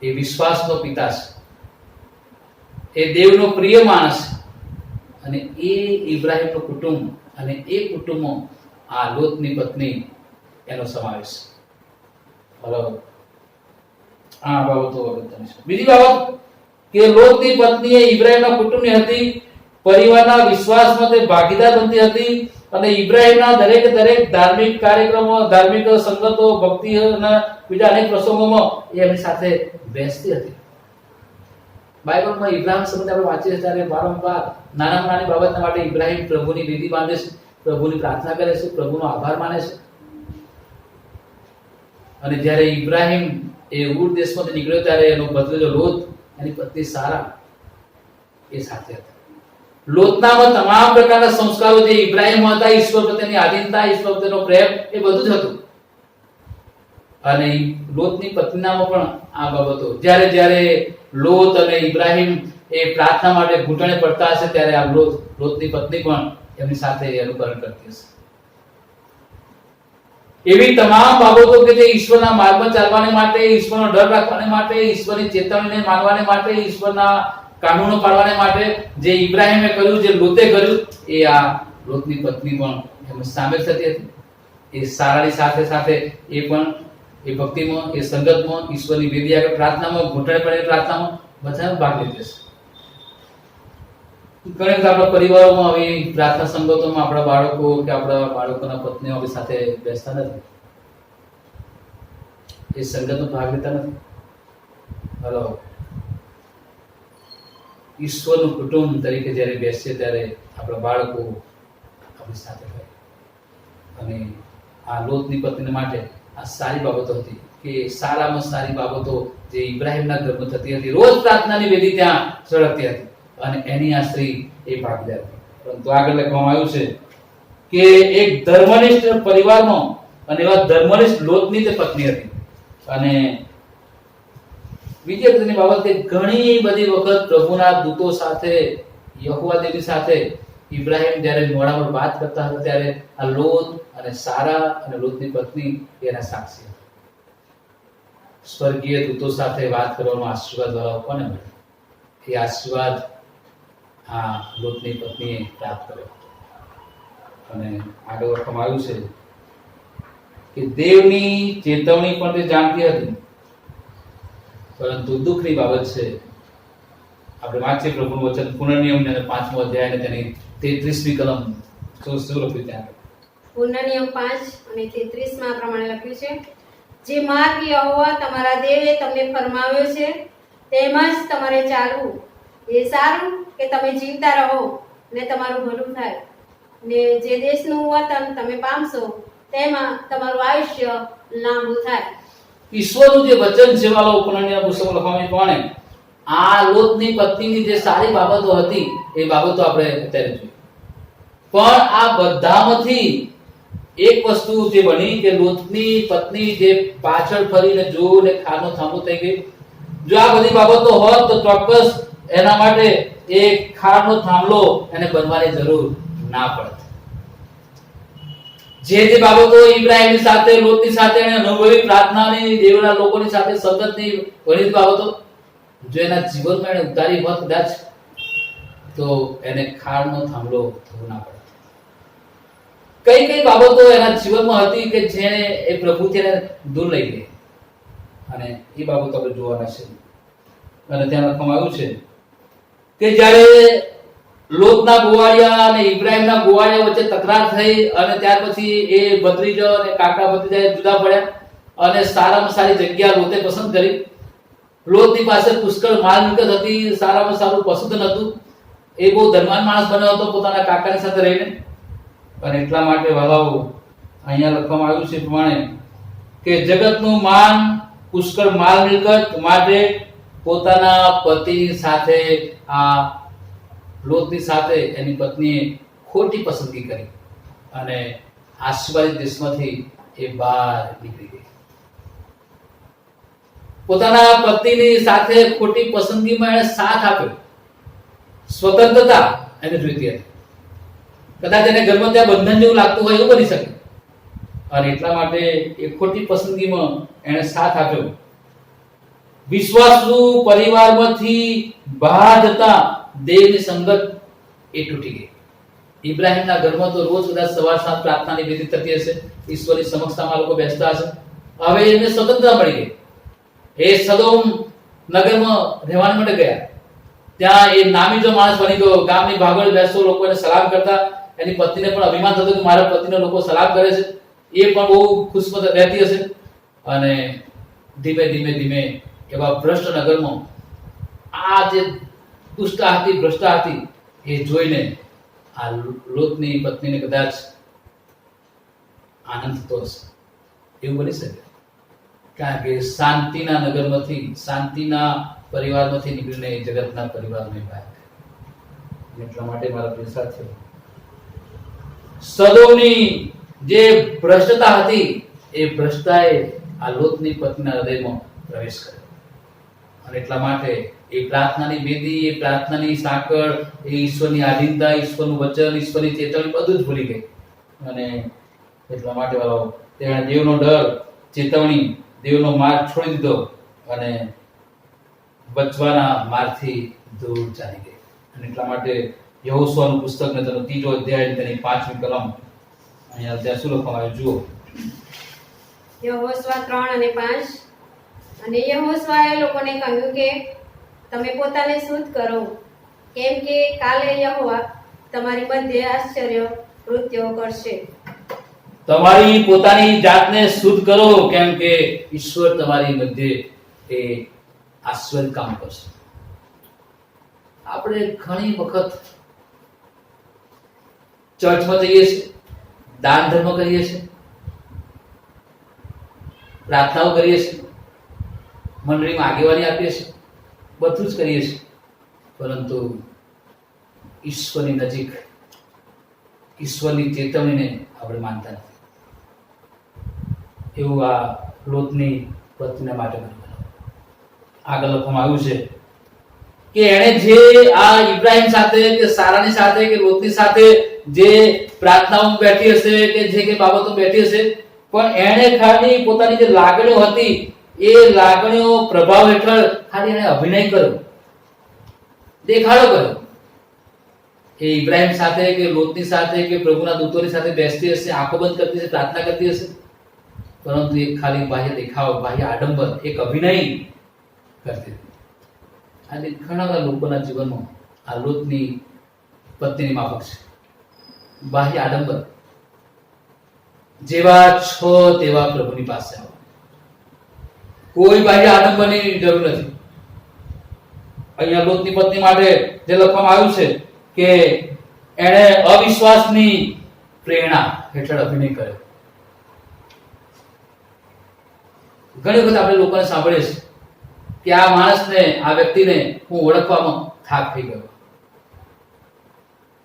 Speaker 1: એ વિશ્વાસનો પિતા છે, એ દેવનો પ્રિય માણસ છે. અને એ ઇબ્રાહિમનું કુટુંબ અને એ કુટુંબમાં આ લોતની પત્ની એનો સમાવેશ. બરાબર, આ બાબતો અગત્યની છે. બીજી બાબત કે લોતની પત્ની એ ઇબ્રાહિમના કુટુંબની હતી, પરિવારના વિશ્વાસમાં તે ભાગીદાર બનતી હતી. અને ઇબ્રાહિમના દરેક ધાર્મિક કાર્યક્રમો, ધાર્મિક સંગતો, ભક્તિ અને બીજા અનેક પ્રસંગોમાં એ એમની સાથે બેસતી હતી. બાઇબલમાં ઇબ્રાહિમ સંબંધે આપણે વાંચીએ છીએ ત્યારે વારંવાર નાનામાં નાની બાબતના માટે ઇબ્રાહિમ પ્રભુની વિધિ બાંધે છે, પ્રભુની પ્રાર્થના કરે છે, પ્રભુનો આભાર માને છે. અને જ્યારે ઇબ્રાહિમ એ ઉર દેશમાંથી નીકળ્યો ત્યારે એનો ભત્રીજો લોત, એની પત્ની સારા એ સાથે હતા. લોતનામાં તમામ પ્રકારના સંસ્કારો જે ઇબ્રાહિમ હતા, ઈશ્વર પ્રત્યેની આધીનતા, ઈશ્વર પ્રત્યેનો પ્રેમ, એ બધું જ હતું. અને લોતની પત્નીનામાં પણ આ બાબતો. જ્યારે જ્યારે લોત અને ઇબ્રાહિમ એ પ્રાર્થના માટે ઘૂંટણે પડતા હશે ત્યારે આ લોતની પત્ની પણ એમની સાથે અનુકરણ કરતી હશે. એવી તમામ બાબતો કે જે ઈશ્વરના માર્ગમાં ચાલવાને માટે, ઈશ્વરનો ડર રાખવાને માટે, ઈશ્વરની ચેતવણીને માનવાને માટે, ઈશ્વરના કાનૂનો પાળવાને માટે જે ઇબ્રાહિમે કર્યું, જે લોતે કર્યું, એ આ લોતની પત્ની પણ એમાં સામેલ થતી હતી. એ સારાની સાથે સાથે એ પણ એ ભક્તિમાં, એ સંગતમાં, ઈશ્વરની વેદી આગળ પ્રાર્થનામાં, ઘૂંટણે પડેલી પ્રાર્થનામાં બધામાં ભાગ લેતી હશે. ઘણી વખત આપણા પરિવારોમાં આવી પ્રાર્થના સંગતોમાં આપણા બાળકો કે આપણા બાળકોના પત્નીઓ આપણી સાથે બેસતા નથી, એ સંગતમાં ભાગ લેતા નથી. હલો, ઈશ્વરનું કુટુંબ તરીકે જ્યારે બેસીએ ત્યારે આપણા બાળકો આપણી સાથે હોય. અને આ લોતની પત્ની માટે આ સારી બાબતો હતી કે સારામાં સારી બાબતો જે ઇબ્રાહિમના ઘરમાં થતી હતી. રોજ પ્રાર્થનાની વેદી ત્યાં સળગતી હતી અને એની આ સ્ત્રી એ ભાગીદાર હતી. પરંતુ આગળ લખવામાં આવ્યું છે કે એક ધર્મનિષ્ઠ પરિવારમાં અને એવા ધર્મનિષ્ઠ લોતની તે પત્ની હતી. અને બીજી અગત્યની બાબત કે ઘણી બધી વખત પ્રભુના દૂતો સાથે, યહોવા દેવી સાથે ઇબ્રાહિમ જ્યારે મોડામાં વાત કરતા હતા ત્યારે આ લોત અને સારા અને લોતની પત્ની એના સાક્ષી હતા. સ્વર્ગીય દૂતો સાથે વાત કરવાનો આશીર્વાદ વાળા કોને મળે? એ આશીર્વાદ આ લોતની પત્નીએ પ્રાપ્ત કર્યો. અને આગળ લખવામાં આવ્યું છે કે દેવની ચેતવણી પણ તે જાણતી હતી, પરંતુ દુઃખની બાબત છે. આપણે વાંચીએ પ્રભુનું વચન પુનર્નિયમ અને 5મો અધ્યાય અને તેની 33મી કલમ. શું લખ્યું ત્યાં?
Speaker 2: પુનર્નિયમ 5 અને 33 પ્રમાણે લખ્યું છે, જે માર્ગ યહોવા તમારા દેવે તમને ફરમાવ્યો છે તેમાં જ તમારે ચાલવું. એ સારું કે તમે જીવતા રહો ને તમારું ભલું થાય, ને જે દેશનું વતન તમે પામશો તેમાં તમારું આયુષ્ય લાંબુ થાય.
Speaker 1: ઈશ્વરનું જે વચન છે વાળો પુનર્નિયમ પુસ્તકમાં લખવામાં પ્રમાણે આ લોતની પત્નીની જે સારી બાબતો હતી એ બાબતો આપણે અત્યારે જોઈએ. પણ આ બધામાંથી એક વસ્તુ જે બની કે લોતની પત્ની જે પાછળ ફરીને જોયું ને ખાનો થાંભલો થઈ ગઈ. જો આ બધી બાબતો હોત તો ચોક્કસ એના માટે એક ખાનો થાંભલો એને બનવાની જરૂર ના પડત. જે બાબતો ઇબ્રાહિમની સાથે, લોતની સાથે અને અનુભવી પ્રાર્થનાની, દેવના લોકોની સાથે સંગતની ઘણી બાબતો જો એના જીવનમાં એને ઉતારી હોત કદાચ તો એને ખાડનો થાંભલો થવો ના પડે. કઈ કઈ બાબતો એના જીવનમાં હતી કે જેને એ પ્રભુથી એને દૂર લઈ ગઈ, અને એ બાબતો આપણે જોવાના છે. અને ત્યાં લખવામાં આવ્યું છે કે જ્યારે લોતના ગોવાળિયા અને ઇબ્રાહિમના ગોવાળિયા વચ્ચે તકરાર થઈ અને ત્યાર પછી એ ભત્રીજો અને કાકા ભત્રીજા જુદા પડ્યા અને સારામાં સારી જગ્યા લોતે પસંદ કરી. લોતની પાસે પુષ્કળ માલ મિલકત હતી, સારામાં સારું પશુધન હતું. એ બહુ ધનવાન માણસ બન્યો હતો પોતાના કાકાની સાથે રહીને. અને એટલા માટે વાલાઓ અહીંયા લખવામાં આવ્યું છે પ્રમાણે કે જગતનું માન, પુષ્કળ માલ મિલકત માટે પોતાના પતિની સાથે આ લોતની સાથે એની પત્નીએ ખોટી પસંદગી કરી અને આશીર્વાદિત દેશમાંથી એ બહાર નીકળી ગઈ. પોતાના પતિની સાથે ખોટી પસંદગીમાં એને સાથ આપ્યો. સ્વતંત્રતા એને જોઈતી હતી. કદાચ એને ઘરમાં ત્યાં બંધન જેવું લાગતું હોય એવું બની શકે, અને એટલા માટે એ ખોટી પસંદગીમાં એને સાથ આપ્યો. વિશ્વાસુ પરિવારમાંથી બહાર જતા દેવની સંગત એ તૂટી ગઈ. ઇબ્રાહિમના ઘરમાં તો રોજ કદાચ સવાર સાંજ પ્રાર્થનાની વિધિ થતી હશે, ઈશ્વરની સમક્ષતામાં લોકો બેસતા હશે. હવે એને સ્વતંત્રતા મળી ગઈ. એ સદોમ નગરમાં રહેવાને માટે ગયા. ત્યાં એ નામી જો માણસ બની ગયો. ગામની ભાગોળ બેસો લોકો એને સલામ કરતા. એની પત્નીને પણ અભિમાન થતું કે મારા પતિને લોકો સલામ કરે છે. એ પણ બહુ ખુશમત રહેતી હશે. અને ધીમે ધીમે ધીમે એવા ભ્રષ્ટ નગરમાં આ જે દુષ્ટા હતી, ભ્રષ્ટા હતી, એ જોઈને આ લોતની પત્નીને કદાચ આનંદ થતો હશે. એવું બની શકે, કારણ કે શાંતિના નગરમાંથી, શાંતિના પરિવારમાંથી નીકળીને એ જગતના પરિવારમાં બહાર. એટલા માટે મારા પ્રિય સાથીઓ, સદોમની જે ભ્રષ્ટતા હતી, એ ભ્રષ્ટતાએ આ લોતની પત્નીના હૃદયમાં પ્રવેશ કર્યો. અને એટલા માટે એ પ્રાર્થનાની વેદી, એ પ્રાર્થનાની સાંકળ, એ ઈશ્વરની આધીનતા, ઈશ્વરનું વચન, ઈશ્વરની ચેતવણી બધું જ ભૂલી ગઈ. અને એટલા માટે વાળો તેણે દેવનો ડર, ચેતવણી, દેવનો માર્ગ છોડી દીધો અને બચવાના માર્ગથી દૂર ચાલી ગઈ. અને એટલા માટે યહોશુઆનું પુસ્તકને તેનો 3 અધ્યાય તેની 5મી કલમ અહીંયા ત્યાં શું લખવામાં આવ્યું જુઓ.
Speaker 2: યહોશુઆ 3 અને 5. અને યહોશુઆએ લોકોને કહ્યું કે તમે પોતાને શુદ્ધ કરો, કેમ કે કાલે યહોવા તમારી મધ્યે આશ્ચર્ય કૃત્યો કરશે.
Speaker 1: તમારી પોતાની જાતને શુદ્ધ કરો, કેમ કે ઈશ્વર તમારી મધ્યે એ આશ્ચર્ય કામ કરશે. આપણે ઘણી વખત ચર્ચમાં જઈએ છીએ, દાન ધર્મ કરીએ છીએ, પ્રાર્થનાઓ કરીએ છીએ, મંડળીમાં આગેવાની આપીએ છીએ, બધું જ કરીએ છીએ, પરંતુ ઈશ્વરની નજીક, ઈશ્વરની ચેતવણીને આપણે માનતા નથી. એવું આ લોતની પત્નીને માટે બન્યું. આગળ લખવામાં આવ્યું છે કે એણે જે આ ઇબ્રાહિમ સાથે કે સારાની સાથે કે લોતની સાથે જે પ્રાર્થનાઓ બેઠી હશે કે જે કે બાબતો બેઠી હશે, પણ એણે ખાલી પોતાની જે લાગણીઓ હતી એ લાગણીઓ પ્રભાવ હેઠળ ખાલી એણે અભિનય કર્યો, દેખાડો કર્યો. એ ઇબ્રાહિમ સાથે કે લોતની સાથે કે પ્રભુના દૂતોની સાથે બેસતી હશે, આંખો બંધ કરતી હશે, પ્રાર્થના કરતી હશે, પરંતુ એ ખાલી બાહ્ય દેખાવ, બાહ્ય આડંબર, એક અભિનય કરતી. અને ઘણા બધા લોકોના જીવનમાં આ લોતની પત્નીની માફક છે. બાહ્ય આડંબર, જેવા છો તેવા પ્રભુની પાસે આવો. કોઈ બાહ્ય આડંબરની જરૂર નથી. અહીંયા લોતની પત્ની માટે જે લખવામાં આવ્યું છે કે એણે અવિશ્વાસની પ્રેરણા હેઠળ અભિનય કર્યો. ઘણી વખત આપણે લોકોને સાંભળીએ છીએ કે આ માણસને, આ વ્યક્તિને હું ઓળખવામાં થાક થઈ ગયો.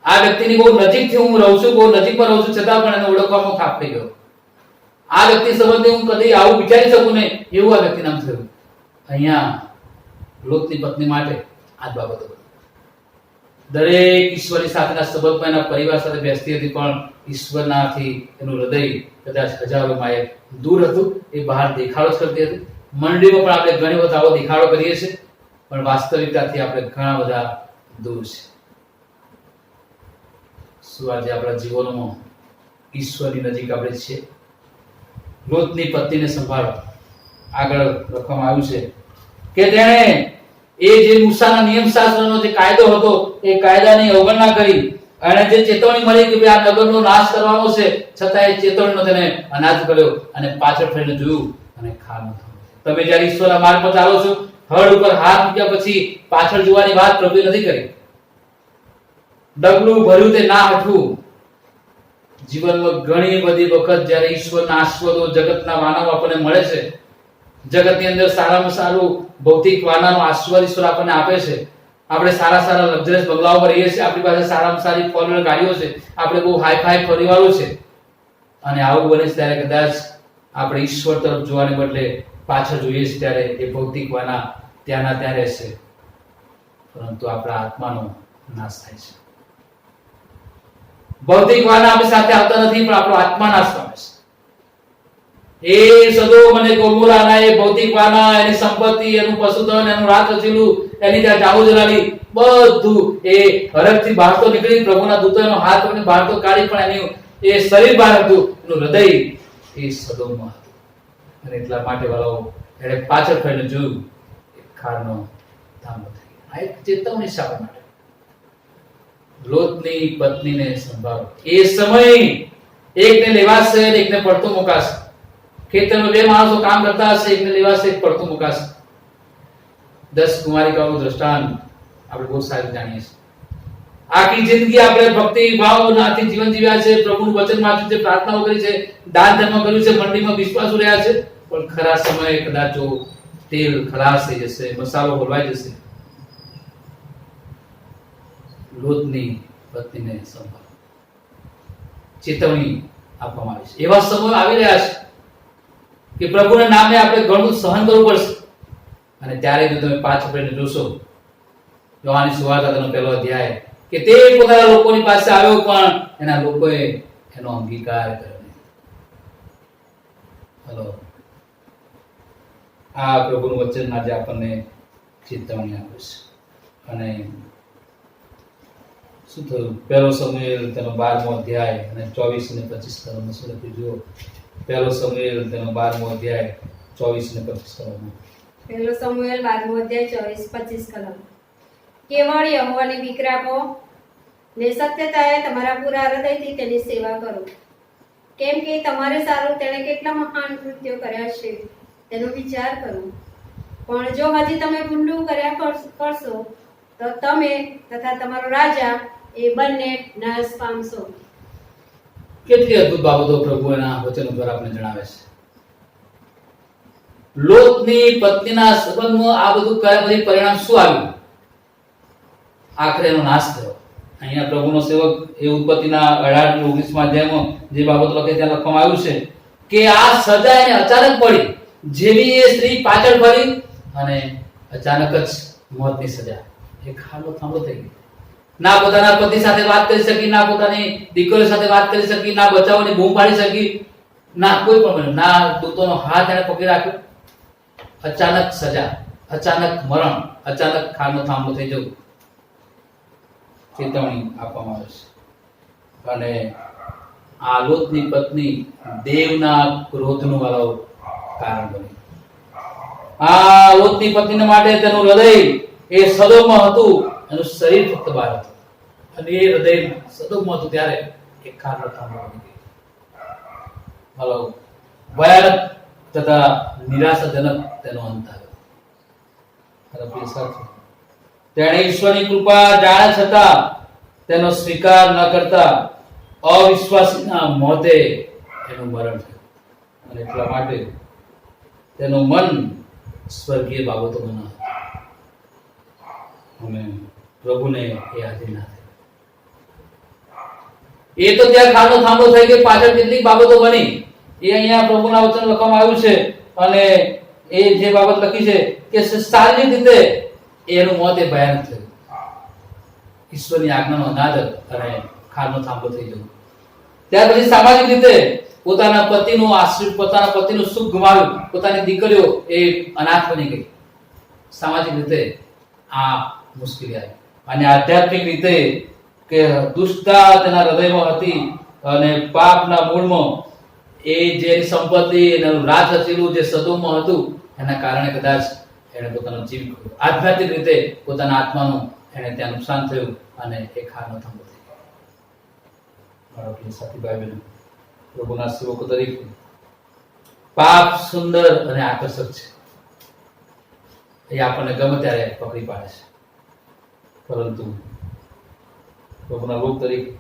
Speaker 1: આ વ્યક્તિની બહુ નજીકથી હું રહું છું, બહુ નજીકમાં રહું છું, છતાં પણ એને ઓળખવામાં થાક થઈ ગયો. આ વ્યક્તિ સંબંધે હું કદી આવું વિચારી શકું નહીં, એવું આ વ્યક્તિ નામ થયું. અહીંયા લોતની પત્ની માટે આ જ બાબતો. દરેક ઈશ્વરની સાથેના સંબંધમાં એના પરિવાર સાથે બેસતી હતી, પણ ઈશ્વરનાથી એનું હૃદય કદાચ હજારો માઇલ દૂર હતું. એ બહાર દેખાડો જ કરતી હતી. મંડળીમાં પણ આપણે ઘણી વખત આવો દેખાડો કરીએ છીએ, પણ વાસ્તવિકતાથી આપણે ઘણા બધા દૂર છે. શું આજે આપણા જીવનમાં ઈશ્વરની નજીક આપણે છીએ? લોતની પત્નીને સંભાળો. આગળ લખવામાં આવ્યું છે કે તેણે એ જે મૂસાના નિયમ શાસ્ત્રનો જે કાયદો હતો એ કાયદાની અવગણના કરી અને જે ચેતવણી મળી કે આ નગરનો નાશ કરવાનો છે, છતાં એ ચેતવણીનો તેને અનાજ કર્યો અને પાછળ ફરીને જોયું અને ખાવાનું થયું. તમે જ્યારે ઈશ્વરના માર્ગ પર ચાલો છો, હળ ઉપર હાથ મૂક્યા પછી પાછળ જોવાની વાત પ્રભુએ નથી કરી. ડગલું ભર્યું તે ના હટવું. જીવનમાં ઘણી બધી વખત જ્યારે ઈશ્વરના આશીર્વાદો, જગતના વાનાઓ આપણને મળે છે, જગતની અંદર સારામાં સારું ભૌતિક વાનાનો આશીર્વાદ ઈશ્વર આપણને આપે છે. આપણે સારા સારા લક્ઝરિયસ બંગલાઓમાં રહીએ છીએ, આપણી પાસે સારામાં સારી ફોર વ્હીલર ગાડીઓ છે, આપણે બહુ હાઈ ફાઈ પરિવારો છે, અને આવું બને છે ત્યારે કદાચ આપણે ઈશ્વર તરફ જોવાને બદલે પાછળ જોઈએ છીએ ત્યારે એ ભૌતિક વાના ત્યાંના ત્યાં રહેશે, પરંતુ આપણા આત્માનો નાશ થાય છે. ભૌતિક વાના આપણી સાથે આવતા નથી, પણ આપણો આત્મા નાશ પામે છે. એ સદોમ અને ગોમોરાના એ ભૌતિક વાના, એની સંપત્તિ, એનું પશુધન, એનું રાત રચેલું, એની ત્યાં જાહો જલાલી, બધું એ હરખથી બહાર તો નીકળી, પ્રભુના દૂતોનો હાથ પકડીને બહાર તો કાઢી, પણ એનું એ શરીર બહાર હતું, એનું હૃદય એ સદોમમાં હતું. અને એટલા માટે વાળાઓ એને પાછળ ફરીને જોયું, ખારનો ધામો થઈ ગયો. આ એક ચેતવણી છે આપણા માટે. લોતની પત્નીને સંભાળો. એ સમય એકને લેવાશે અને એકને પડતો મુકાશે. ખેતરમાં બે માણસો કામ કરતા હશે, એકને લેવાશે, એક પડતો મુકાશે. 10 કુમારિકાઓનું દ્રષ્ટાંત આપણે બહુ સારું જાણીએ છીએ. આખી જિંદગી આપણે ભક્તિ ભાવનાથી જીવન જીવ્યા છે, પ્રભુનું વચન વાંચ્યું છે, પ્રાર્થનાઓ કરી છે, દાન ધર્મ કર્યું છે, મંડીમાં વિશ્વાસુ રહ્યા છે, પણ ખરા સમયે કદાચ જો તેલ ખલાસ થઈ જશે, મસાલો બોલવાઈ જશે, લોટની પત્નીને સંભાળ ચેતવણી આપવામાં આવી છે. એવા સમયો આવી રહ્યા છે કે પ્રભુના નામે આપણે ઘણું સહન કરવું પડશે. અને ત્યારે જો તમે 5 એપ્રિલને જોશો, યોહાનની સુવાર્તાનો પહેલો અધ્યાય, કે તે પોતાના લોકોની પાસે આવ્યો પણ એના લોકોએ એનો અંગીકાર કર્યો નહીં. હલો, આ પ્રભુનું વચન આજે આપણને ચેતવણી આપે છે. અને શું થયું? પહેલો સમુએલ તેનો 12મો અધ્યાય અને 24 અને 25 કલમમાં શું લખ્યું જુઓ. પહેલો સમુએલ તેનો 12મો અધ્યાય 24 અને 25 કલમમાં.
Speaker 2: પહેલો સમુએલ 12મો અધ્યાય 24-25 કલમ. કેવળ યહોવાની બીક રાખો ને સત્યતાએ તમારા પૂરા હૃદયથી તેની સેવા કરો, કેમ કે તમારે સારું તેણે કેટલા મહાન કૃત્યો કર્યા છે તેનો વિચાર કરો. પણ જો હજી તમે ભૂંડું કર્યા કરશો તો તમે તથા તમારો રાજા એ બંને નાશ પામશો.
Speaker 1: કેટલી અદ્ભુત બાબતો પ્રભુ એના વચનો દ્વારા આપણે જણાવે છે. લોટની પત્નીના સંબંધમાં આ બધું કર્યા પછી પરિણામ શું આવ્યું? આખરે એનો નાશ થયો. અહીંયા પ્રભુનો સેવક એ ઉત્પત્તિના 18-19માં અધ્યાયમાં જે બાબતો લખે ત્યાં લખવામાં આવ્યું છે કે આ સજા એને અચાનક પડી. જેવી એ સ્ત્રી પાછળ ફરી અને અચાનક જ મોતની સજા. એ ખાડો થાંભલો થઈ ગયો. ના પોતાના પતિ સાથે વાત કરી શકી, ના પોતાની દીકરીઓ સાથે વાત કરી શકી, ના બચાવવાની બૂમ પાડી શકી, ના કોઈ પણ, ના દૂતોનો હાથ એને પકડી રાખ્યો. અચાનક સજા, અચાનક મરણ, અચાનક ખાડો થાંભલો થઈ જવું, ચેતવણી આપવામાં આવે છે. અને આ લોટની પત્ની દેવના ક્રોધનું વાળો કારણ બની. આ લોટની પત્ની માટે તેનું હૃદય એ સદોમમાં હતું, એનું શરીર ફક્ત બહાર હતું. અને એ હૃદય સદોમમાં હતું ત્યારે એક ખાડો થાંભલો બની ગયો. હાલો, ભયાનક તથા નિરાશાજનક તેનો અંત આવ્યો. તેણે ઈશ્વરની કૃપા જાણે છતાં તેનો સ્વીકાર ન કરતા અવિશ્વાસીના મોતે એનું મરણ થયું. અને એટલા માટે તેનું મન સ્વર્ગીય બાબતોમાં ન હતું. અને પ્રભુને એ હાજર ના થઈ. એ તો ત્યાં ખાડો થાંભલો થઈ ગયો. પાછળ કેટલીક બાબતો બની એ અહીંયા પ્રભુના વચન લખવામાં આવ્યું છે. અને એ જે બાબત લખી છે કે શારીરિક રીતે એનું મોત એ ભયાનક થયું. ઈશ્વરની આજ્ઞાનો અનાદર અને ખાડનો થાંભલો થઈ જવું. ત્યાર પછી સામાજિક રીતે પોતાના પતિનું આશ્રિત, પોતાના પતિનું સુખ ગુમાવ્યું. પોતાની દીકરીઓ એ અનાથ બની ગઈ. સામાજિક રીતે આ મુશ્કેલી આવી. અને આધ્યાત્મિક રીતે કે દુષ્ટતા તેના હૃદયમાં હતી અને પાપના મૂળમાં એ જે સંપત્તિ એનું રાજ રચેલું જે સદોમમાં હતું એના કારણે કદાચ એને પોતાનો જીવ ખોયો. આધ્યાત્મિક રીતે પોતાના આત્માનું એને ત્યાં નુકસાન થયું અને એ ખાડનો થાંભલો થઈ ગયો. મારા પ્રિય સાથી ભાઈ બહેનો, પ્રભુના સેવકો તરીકે પાપ સુંદર અને આકર્ષક છે. એ આપણને ગમે ત્યારે પકડી પાડે છે. પરંતુ પ્રભુના લોક તરીકે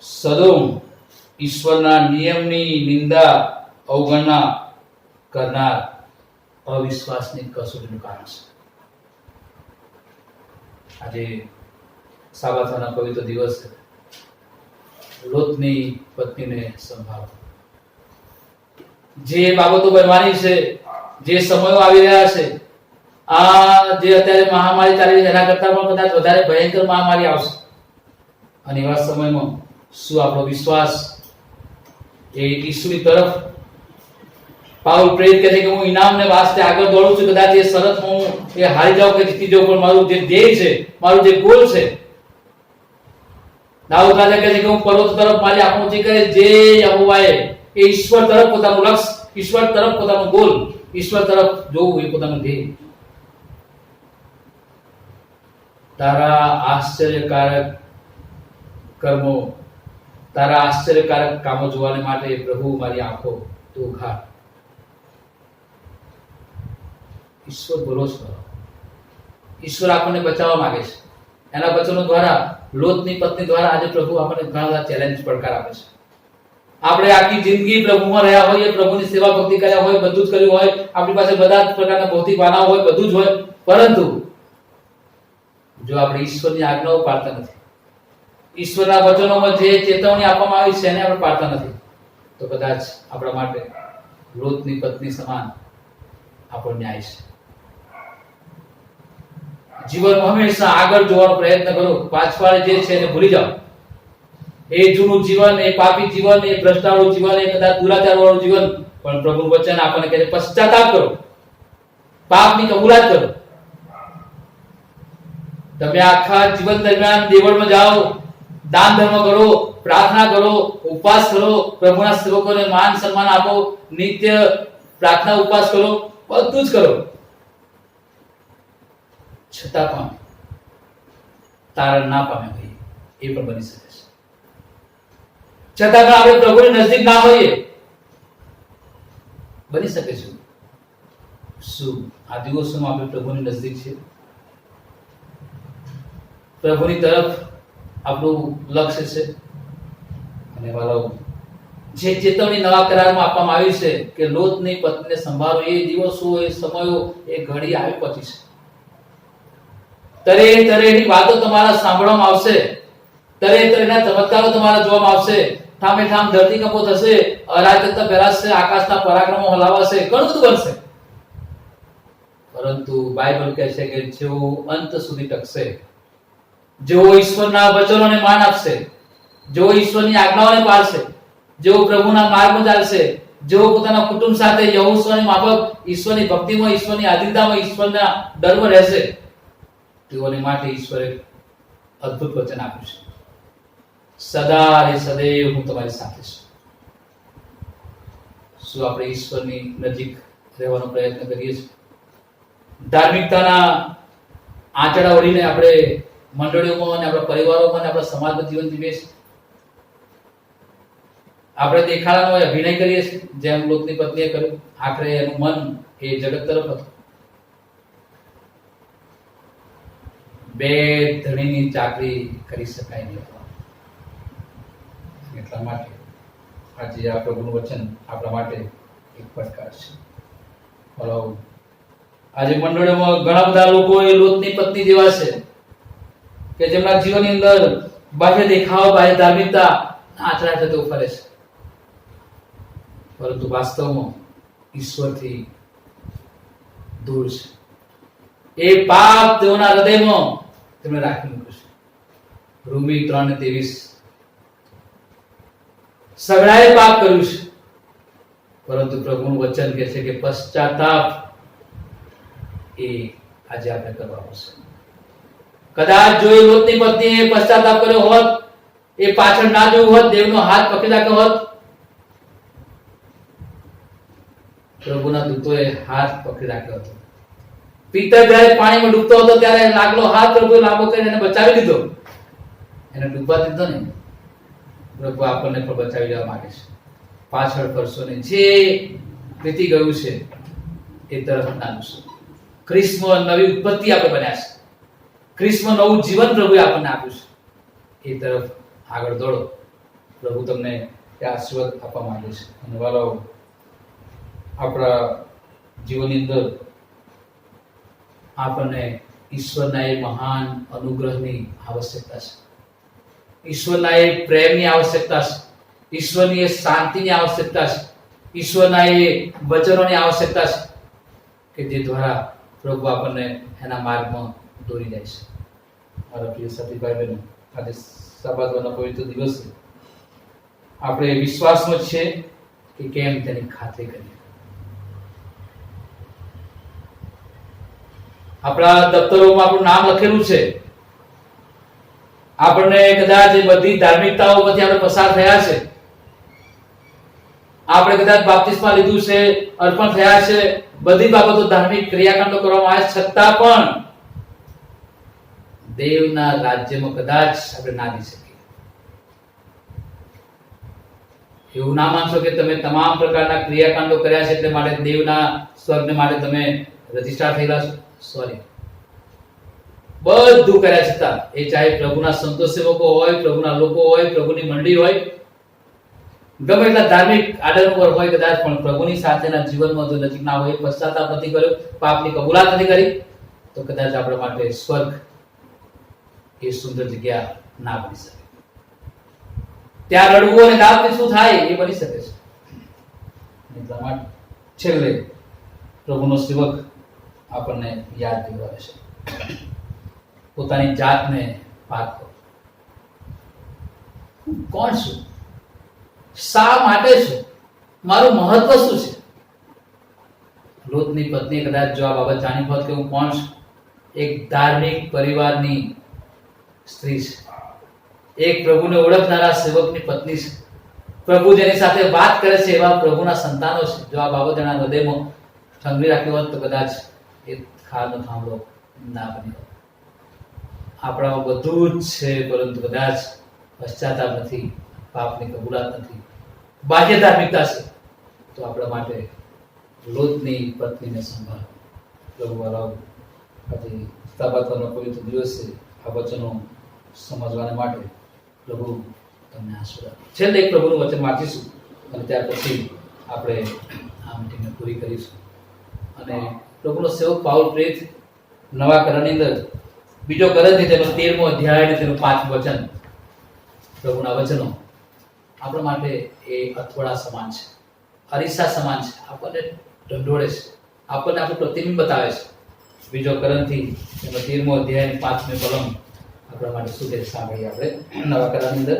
Speaker 1: સદોમ ઈશ્વરના નિયમની નિંદા અવગણના કરનાર અવિશ્વાસની કસોટીનું કારણ છે. આજે સાબાથાના પવિત્ર દિવસ છે. લોટની પત્નીને સંભાળો. જે બાબતો બનવાની છે, જે સમયો આવી રહ્યા છે, આ જે અત્યારે મહામારી ચાલી રહી છે એના કરતા પણ કદાચ વધારે ભયંકર મહામારી આવશે. અને એવા સમયમાં શું આપણો વિશ્વાસ એ ઈશ્વરની તરફ? પાઉલ પ્રેરિત કહે છે કે હું ઇનામને વાસ્તે આગળ દોડું છું. કદાચ એ શરત હું એ હારી જાઉં કે જીતી જાઉં, પણ મારું જે ધ્યેય છે, મારું જે ગોલ છે. દાઉદ રાજા કહે છે કે હું પર્વત તરફ મારી આંખો ઊંચી કરે. જે યહોવાએ એ ઈશ્વર તરફ પોતાનું લક્ષ્ય, ઈશ્વર તરફ પોતાનું ગોલ, ઈશ્વર તરફ જોવું એ પોતાનું ધ્યેય. તારા આશ્ચર્યકારક કર્મો, તારા આશ્ચર્યકારક કામો જોવાને માટે પ્રભુ મારી આંખો તું ઉઘાડ. ઈશ્વર ભરોસો કરો. ઈશ્વર આપણને બચાવવા માંગે છે. એના વચનો દ્વારા, લોતની પત્ની દ્વારા આજે પ્રભુ આપણને ઘણા બધા ચેલેન્જ પડકાર આપે છે. આપણે આખી જિંદગી પ્રભુમાં રહ્યા હોઈએ, પ્રભુની સેવા ભક્તિ કર્યા હોય, બધું જ કર્યું હોય, આપણી પાસે બધા જ પ્રકારના ભૌતિક વાનાઓ હોય, બધું જ હોય, પરંતુ જો આપણે ઈશ્વરની આજ્ઞાઓ પાળતા નથી, ઈશ્વરના વચનોમાં જે ચેતવણી આપવામાં આવી છે એને આપણે પાળતા નથી, તો કદાચ આપણા માટે લોતની પત્ની સમાન આપણો ન્યાય છે. જીવનમાં હંમેશા આગળ જોવાનો પ્રયત્ન કરો. પાછળ જે છે એને ભૂલી જાઓ. એ જૂનું જીવન, એ પાપી જીવન, એ ભ્રષ્ટાવાળું જીવન, એ કદાચ દુરાચારવાળું જીવન, પણ પ્રભુનું વચન આપણને કહે છે પશ્ચાતાપ કરો, પાપની કબૂલાત કરો. તમે આખા જીવન દરમિયાન દેવળમાં જાઓ, દાન ધર્મ કરો, પ્રાર્થના કરો, ઉપવાસ કરો, પ્રભુના સેવકોને માન સન્માન આપો, નિત્ય પ્રાર્થના ઉપવાસ કરો, બધું જ કરો, છતાં પણ તારણ ના પામે ભાઈ, એ પણ બની શકે છે. છતાં પણ આપણે પ્રભુની નજીક ના હોઈએ, બની શકે છે. શું આ દિવસોમાં આપણે પ્રભુની નજીક છે? પ્રભુની તરફ આપણું લક્ષ્ય છે? અને વાલો, જે ચેતવણી નવા કરારમાં આપવામાં આવી છે કે લોતની પત્નીને સંભાળો, એ દિવસો, એ સમયો, એ ઘડી આવી પહોંચી છે. તરે તરેની વાતો તમારા સાંભળવામાં આવશે, તરે તરેના ચમત્કારો તમારા જોવામાં આવશે, ઠામે ઠામ ધરતીકંપો થશે, અરાજકતા ફેલાશે, આકાશના પરાક્રમો હલાવાશે, ઘણું બધું બનશે. પરંતુ બાઇબલ કહે છે કે જેઓ અંત સુધી ટકશે, જેઓ ઈશ્વરના વચનોને માન આપશે, જેઓ ઈશ્વરની આજ્ઞાઓને પાળશે, જેઓ પ્રભુના માર્ગમાં ચાલશે, જેઓ પોતાના કુટુંબ સાથે યહોવાની માફક ઈશ્વરની ભક્તિમાં, ઈશ્વરની આધીનતામાં, ઈશ્વરના ડરમાં રહેશે, તેઓને માટે ઈશ્વરે અદ્ભુત વચન આપ્યું છે. સદા અને સદૈવ હું તમારી સાથે છું. શું આપણે ઈશ્વરની નજીક રહેવાનો પ્રયત્ન કરીએ છીએ? ધાર્મિકતાના આંચડા ઓઢીને આપણે મંડળીઓમાં અને આપણા પરિવારોમાં અને આપણા સમાજમાં જીવન જીવીએ છીએ? આપણે દેખાડાનો અભિનય કરીએ છીએ, જેમ લોતની પત્નીએ કર્યું? આખરે એનું મન એ જગત તરફ હતું. બે ધણીની ચાકરી કરી શકાય નહીં. એટલા માટે આજે આ પ્રભુનું વચન આપણા માટે એક પડકાર છે. આજે મંડળીઓમાં ઘણા બધા લોકો એ લોતની પત્ની જેવા છે કે જેમના જીવનની અંદર બાહ્ય દેખાવ, બાહ્ય ધાર્મિકતા આચરા થતો ફરે છે, પરંતુ વાસ્તવમાં ઈશ્વરથી દૂર છે. એ પાપ તેઓના હૃદયમાં તેમણે રાખી મૂક્યું છે. રોમી 3:23 સગડાએ પાપ કર્યું છે, પરંતુ પ્રભુનું વચન કહે છે કે પશ્ચાતાપ એ આજે આપણે કરવાનો છે. કદાચ જો એ લોતની પત્નીએ પશ્ચાતાપ કર્યો હોત, એ પાછળ ના જોયું હોત, દેવનો હાથ પકડી રાખ્યો હોત, પ્રભુના દૂતોએ હાથ પકડી રાખ્યો હતો. પિતર જ્યારે પાણીમાં ડૂબતો હતો ત્યારે લાગલો હાથ પ્રભુએ લાંબો કરીને એને બચાવી લીધો. એને ડૂબવા દીધો નહીં. પ્રભુ આપણને પણ બચાવી લેવા માંગે છે. પાછળ ફરશો નહીં. જે વીતી ગયું છે એ તરફ ના જોશો. ખ્રિસ્તમાં નવી ઉત્પત્તિ આપણે બન્યા છે. ખ્રિસ્તમાં નવું જીવન પ્રભુએ આપણને આપ્યું છે. એ તરફ આગળ દોડો. પ્રભુ તમને એ આશીર્વાદ આપવા માંગે છે. અને વાલો, આપણા જીવનની અંદર આપણને ઈશ્વરના એ મહાન અનુગ્રહની આવશ્યકતા છે. ઈશ્વરના એ પ્રેમની આવશ્યકતા છે. ઈશ્વરની એ શાંતિની આવશ્યકતા છે. ઈશ્વરના એ વચનોની આવશ્યકતા છે કે જે દ્વારા પ્રભુ આપણને એના માર્ગમાં દોરી જાય છે. મારા પ્રિય સાથી ભાઈ બહેનો, આજે સબાતનો પવિત્ર દિવસ છે. આપણે વિશ્વાસમાં છે કે કેમ તેની ખાતરી કરીએ. આપણા દફતરોમાં આપણું નામ લખેલું છે. આપણને કદાચ એ બધી ધાર્મિકતાઓમાંથી આપણે પસાર થયા છે. આપણે કદાચ બાપ્તિસ્મા લીધું છે, અર્પણ થયા છે, બધી બાબતો ધાર્મિક ક્રિયાકાંડો કરવામાં આવ્યા, છતાં પણ દેવના રાજ્યમાં કદાચ આપણે ના જઈ શકીએ. એવું ના માનશો કે તમે તમામ પ્રકારના ક્રિયાકાંડો કર્યા છે એટલે માટે દેવના સ્વર્ગને માટે તમે રજિસ્ટર થયેલા છો. સોરી, બધું કર્યા છતાં એ ચાહે પ્રભુના સંતો સેવકો હોય, પ્રભુના લોકો હોય, પ્રભુની મંડળી હોય, ગમે એટલા ધાર્મિક આડંબર હોય કદાચ, પણ પ્રભુની સાથેના જીવનમાં જો નજીક ના હોય, પશ્ચાતાપ નથી કર્યો, પાપની કબૂલાત નથી કરી, તો કદાચ આપણા માટે સ્વર્ગ એ સુંદર જગ્યા ના બની શકે. ત્યાં રડવું અને ગાવથી શું થાય એ બની શકે છે. એટલા માટે છેલ્લે પ્રભુનો સેવક આપણને યાદ દિલાવે છે, પોતાની જાતને પારખો. હું કોણ છું? શા માટે છું? મારું મહત્વ શું છે? લોતની પત્ની કદાચ જો આ બાબત જાણી હોત કે હું કોણ છું, એક ધાર્મિક પરિવારની સ્ત્રી છે, એક પ્રભુને ઓળખનારા સેવકની પત્ની છે, પ્રભુ જેની સાથે વાત કરે છે એવા પ્રભુના સંતાનો છે. જો આ બાબત એના હૃદયમાં ઠંગી રાખી હોત તો કદાચ એ ખારનો થાંભલો ના બન્યો. આપણામાં બધું જ છે, પરંતુ કદાચ પશ્ચાતાપ નથી, પાપની કબૂલાત નથી, બાહ્ય ધાર્મિકતા છે, તો આપણા માટે લોતની પત્નીને સંભાળ. પ્રભુ વાળાઓ, આજે સપ્તાહનો પવિત્ર દિવસ છે. આ વચનો સમજવાને માટે પ્રભુ તમને આશીર્વાદ. છેલ્લે એક પ્રભુનું વચન વાંચીશું અને ત્યાર પછી આપણે આ મીટિંગને પૂરી કરીશું. અને પ્રભુનો સેવક પાઉલ પ્રેરિત નવા કરારની અંદર બીજો કરંથી તેનો 13મો અધ્યાય અને તેનું 5મું વચન, પ્રભુના વચનો આપણા માટે એ અથોડા સમાન છે, અરીસા સમાન છે, આપણને ઢંઢોળે છે, આપણને આપણું પ્રતિબિંબ બતાવે છે. બીજો કરંથી તેનો 13મો અધ્યાય અને 5મી કલમ આપણા માટે શું છે સાંભળીએ આપણે નવા કરારની અંદર.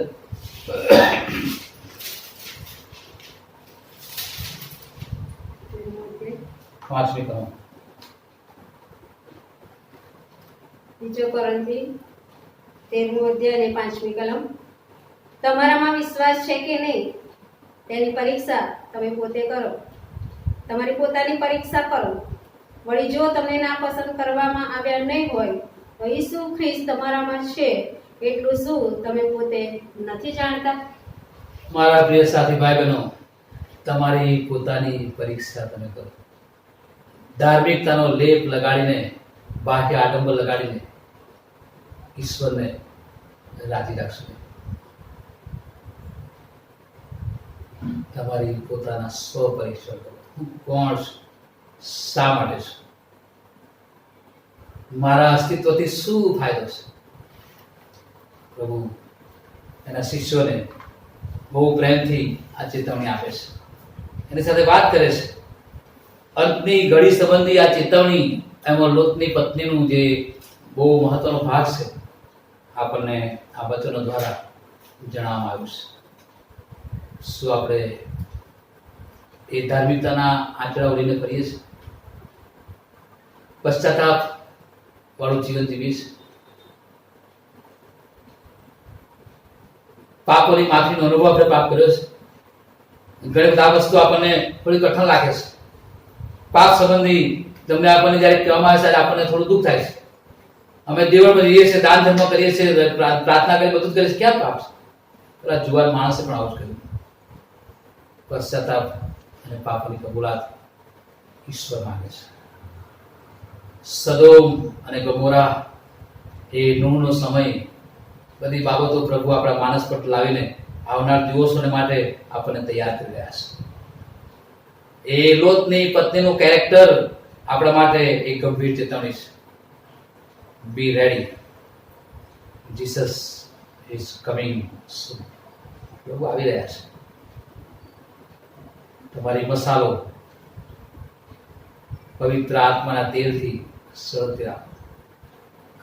Speaker 1: પાંચમી કલમ.
Speaker 2: બીજો કોરિન્થી 13મો અધ્યાય અને 5મી કલમ. તમારામાં વિશ્વાસ છે કે નહીં તેની પરીક્ષા તમે પોતે કરો. તમારી પોતાની પરીક્ષા કરો. વળી જો તમને નાપસંદ કરવામાં આવ્યા નહીં હોય તો ઈસુ ખ્રિસ્ત તમારામાં છે એટલું શું તમે પોતે નથી જાણતા?
Speaker 1: મારા પ્રિય સાથી ભાઈ બહેનો, તમારી પોતાની પરીક્ષા તમે કરો. ધાર્મિકતાનો લેપ લગાડીને, બાહ્ય આડંબર લગાડીને ઈશ્વરને રાજી રાખશો. તમારી પોતાના સ્વ પરીક્ષા કરો. હું કોણ છું? શા માટે છું? મારા અસ્તિત્વથી શું ફાયદો છે? પ્રભુ એના શિષ્યોને બહુ પ્રેમથી આ ચેતવણી આપે છે, એની સાથે વાત કરે છે. અંતની ઘડી સંબંધી આ ચેતવણી, એમાં લોતની પત્નીનું જે બહુ મહત્વનો ભાગ છે, આપણને આ વચનો દ્વારા જણાવવામાં આવ્યું છે. શું આપણે એ ધાર્મિકતાના આંચળા ઓળીને કરીએ છીએ? પશ્ચાતાપ વાળું જીવન જીવીએ છીએ? પાપોની માફીનો અનુભવ આપણે પાપ કર્યો છે? ઘણી બધા વસ્તુ આપણને થોડી કઠણ લાગે છે. પાપ સંબંધી તમને આપણને જ્યારે કહેવામાં આવે છે ત્યારે આપણને થોડું દુઃખ થાય છે. અમે દેવળમાં જઈએ છીએ, દાન ધર્મ કરીએ છીએ, પ્રાર્થના કરી, બધું જ કરીએ છીએ, ક્યાં પાપ છે? પેલા જુવાન માણસે પણ આવું જ કર્યું. પશ્ચાતાપ અને પાપની કબૂલાત ઈશ્વર માંગે છે. સદોમ અને ગમોરા, એ નૂહનો સમય, બધી બાબતો પ્રભુ આપણા માનસ પર લાવીને આવનાર દિવસોને માટે આપણને તૈયાર કરી રહ્યા છે. એ લોતની પત્નીનું કેરેક્ટર આપણા માટે એક ગંભીર ચેતવણી છે. Be ready, Jesus is coming soon. પ્રભુ આવી રહ્યા છે. તમારી મસાલો પવિત્ર આત્માના તેલથી સળગતી રાખો.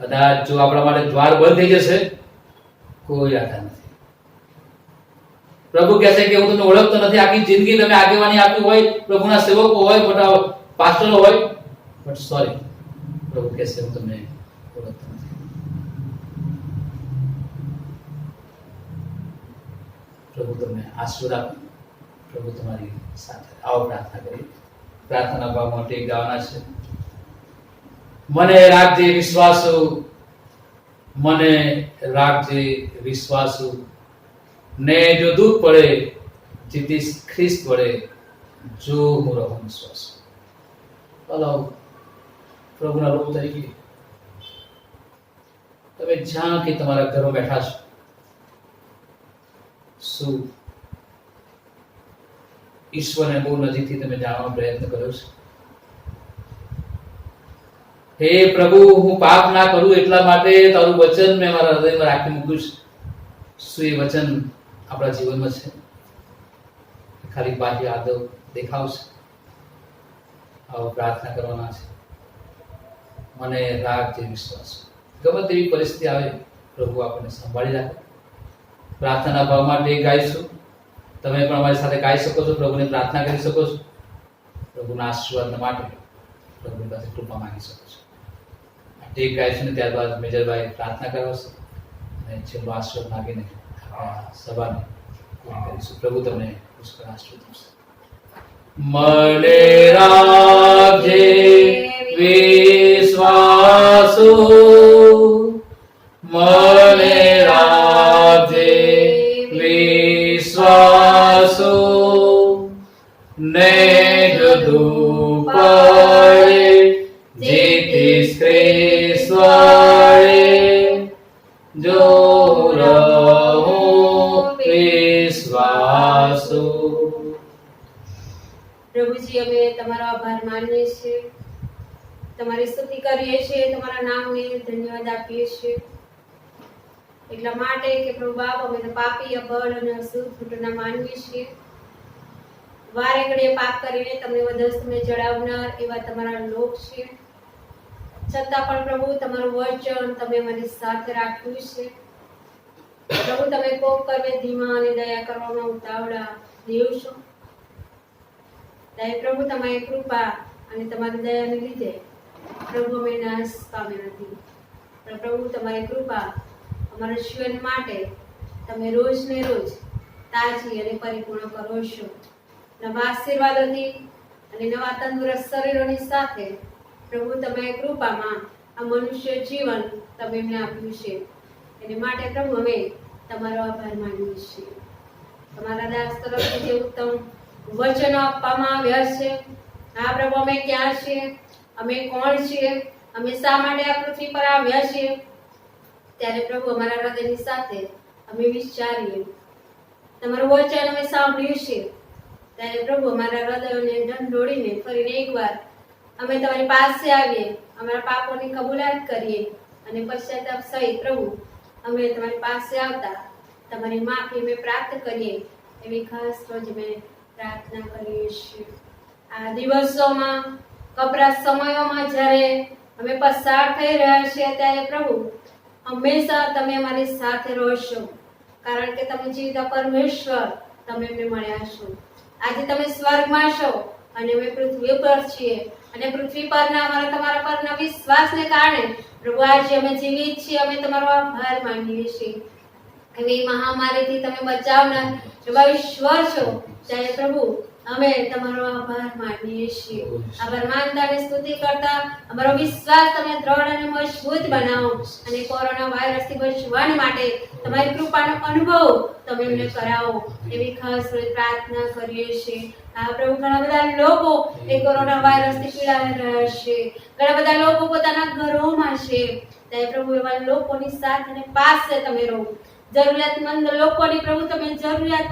Speaker 1: કદાચ જો આપણા માટે દ્વાર બંધ થઈ જશે, કોઈ આધાર નથી. પ્રભુ કહે છે કે હું તમને ઓળખતો નથી. આખી જિંદગી તમે આગેવાની આપી હોય, પ્રભુના સેવકો હોય, મોટા પાસ્ટરો હોય, બટ સોરી, પ્રભુ કહે છે હું તમને ઓળખતો નથી. પ્રભુ તમને આશીર્વાદ આપે. પ્રભુ તમારી સાથે. આવો પ્રાર્થના કરી. પ્રાર્થના ભાવમાં ટેક ગાવાના છે. મને રાખજે વિશ્વાસુ, મને રાખજે વિશ્વાસુ, ને જો દુઃખ પડે જીતીશ ખ્રિસ્ત વડે, જો હું રહું વિશ્વાસુ. ચાલો પ્રભુના લોક તરીકે તમે જ્યાં કે તમારા ઘરમાં બેઠા છો, શું ઈશ્વરને બહુ નજીકથી તમે જાણવાનો પ્રયત્ન કર્યો છે? હે પ્રભુ, હું પાપ ના કરું એટલા માટે તારું વચન મેં મારા હૃદયમાં રાખી મૂક્યું છે. શું એ વચન આપણા જીવનમાં છે? ખાલી બાહ્ય આદવ દેખાવશે? આવો પ્રાર્થના કરવાના છે. મને રાખ જે વિશ્વાસ, ગમે તેવી પરિસ્થિતિ આવે, પ્રભુ આપણને સંભાળી રાખે. પ્રાર્થનાના ભાવ માટે ગાઈશું. તમે પણ અમારી સાથે ગાઈ શકો છો, પ્રભુને પ્રાર્થના કરી શકો છો, પ્રભુના આશીર્વાદ માટે પ્રભુની પાસે કૃપા માંગી શકો છો. આ ટેક ગાઈશું ને ત્યારબાદ મેજરભાઈ પ્રાર્થના કરાવશે અને છેલ્લો આશીર્વાદ માગીને આપણે આ સભાને પૂરી કરીશું. પ્રભુ તમને પુષ્કળ આશીર્વાદ આપશે. મને રાખજે વિશ્વાસુ, મને રાખજે વિશ્વાસુ, ને જુદું પડે જીતીશ ખ્રિસ્ત વડે, જો રહું વિશ્વાસુ.
Speaker 2: પ્રભુજી, અમે તમારો આભાર માનીએ છીએ, તમારી સ્તુતિ કરીએ છીએ, તમારા નામને ધન્યવાદ આપીએ છીએ. એટલા માટે કે પ્રભુ બાપ, અમે તો પાપી, અબળ અને અશુદ્ધ ઘૂંટણના માનવી છીએ. વારે ઘડીએ પાપ કરીને તમને વધસ્ત તમે જણાવનાર એવા તમારા લોક છીએ. છતાં પણ પ્રભુ, તમારું વચન તમે મારી સાથે રાખ્યું છે. પ્રભુ, તમે કોપ કરવે ધીમા અને દયા કરવામાં ઉતાવળા દેવ છો. દયા પ્રભુ, તમારી કૃપા અને તમારી દયાને લીધે પ્રભુ અમે નાશ પામ્યા નથી. પણ પ્રભુ, તમારી કૃપા અમારા જીવન માટે તમે રોજ ને રોજ તાજી અને પરિપૂર્ણ કરો છો. નવા આશીર્વાદોથી અને નવા તંદુરસ્ત શરીરોની સાથે પ્રભુ, તમારી કૃપામાં આ મનુષ્ય જીવન તમે અમને આપ્યું છે. એને માટે પ્રભુ, અમે તમારો આભાર માનીએ છીએ. તમારા દાસ તરફથી જે ઉત્તમ વચનો આપવામાં આવ્યા છે, આ પ્રભુ, અમે ક્યાં છીએ, અમે કોણ છીએ, અમે શા માટે આ પૃથ્વી પર આવ્યા છીએ, ત્યારે પ્રભુ અમારા હૃદયની સાથે અમે વિચારીએ. તમારું વચન અમે સાંભળ્યું છે, ત્યારે પ્રભુ અમારા હૃદયોને ઢંઢોળીને ફરીને એકવાર અમે તમારી પાસે આવીએ, અમારા પાપોની કબૂલાત કરીએ અને પશ્ચાતાપ સહિત પ્રભુ અમે તમારી પાસે આવતા તમારી માફી અમે પ્રાપ્ત કરીએ એવી ખાસ રોજ અમે પ્રાર્થના કરીએ છીએ. આ દિવસોમાં, કપરા સમયોમાં જ્યારે અમે પસાર થઈ રહ્યા છીએ, ત્યારે પ્રભુ હંમેશા તમે અમારી સાથે રહેશો, કારણ કે તમે જીવતા પરમેશ્વર તમે અમને મળ્યા છો. આજે તમે સ્વર્ગમાં છો અને અમે પૃથ્વી પર છીએ, અને પૃથ્વી પરના અમારા તમારા પરના વિશ્વાસને કારણે પ્રભુ આજે અમે જીવિત છીએ. અમે તમારો આભાર માનીએ છીએ. એવી મહામારીથી તમે બચાવનાર એવા ઈશ્વર છો, ત્યારે પ્રભુ અમે તમારો આભાર માનીએ છીએ. આભાર માનતા અને સ્તુતિ કરતા અમારો વિશ્વાસ તમે દ્રઢ અને મજબૂત બનાવો, અને કોરોના વાયરસથી બચવા માટે તમારી કૃપાનો અનુભવ તમે અમને કરાવો એવી ખાસ પ્રાર્થના કરીએ છીએ. આ પ્રભુ, ઘણા બધા લોકો એ કોરોના વાયરસથી પીડાઈ રહ્યા છે, ઘણા બધા લોકો પોતાના ઘરોમાં છે, ત્યારે પ્રભુ એવા લોકોની સાથે અને પાસે તમે રહો. જરૂરિયાતમંદ લોકોની પ્રભુ તમે જરૂરિયાત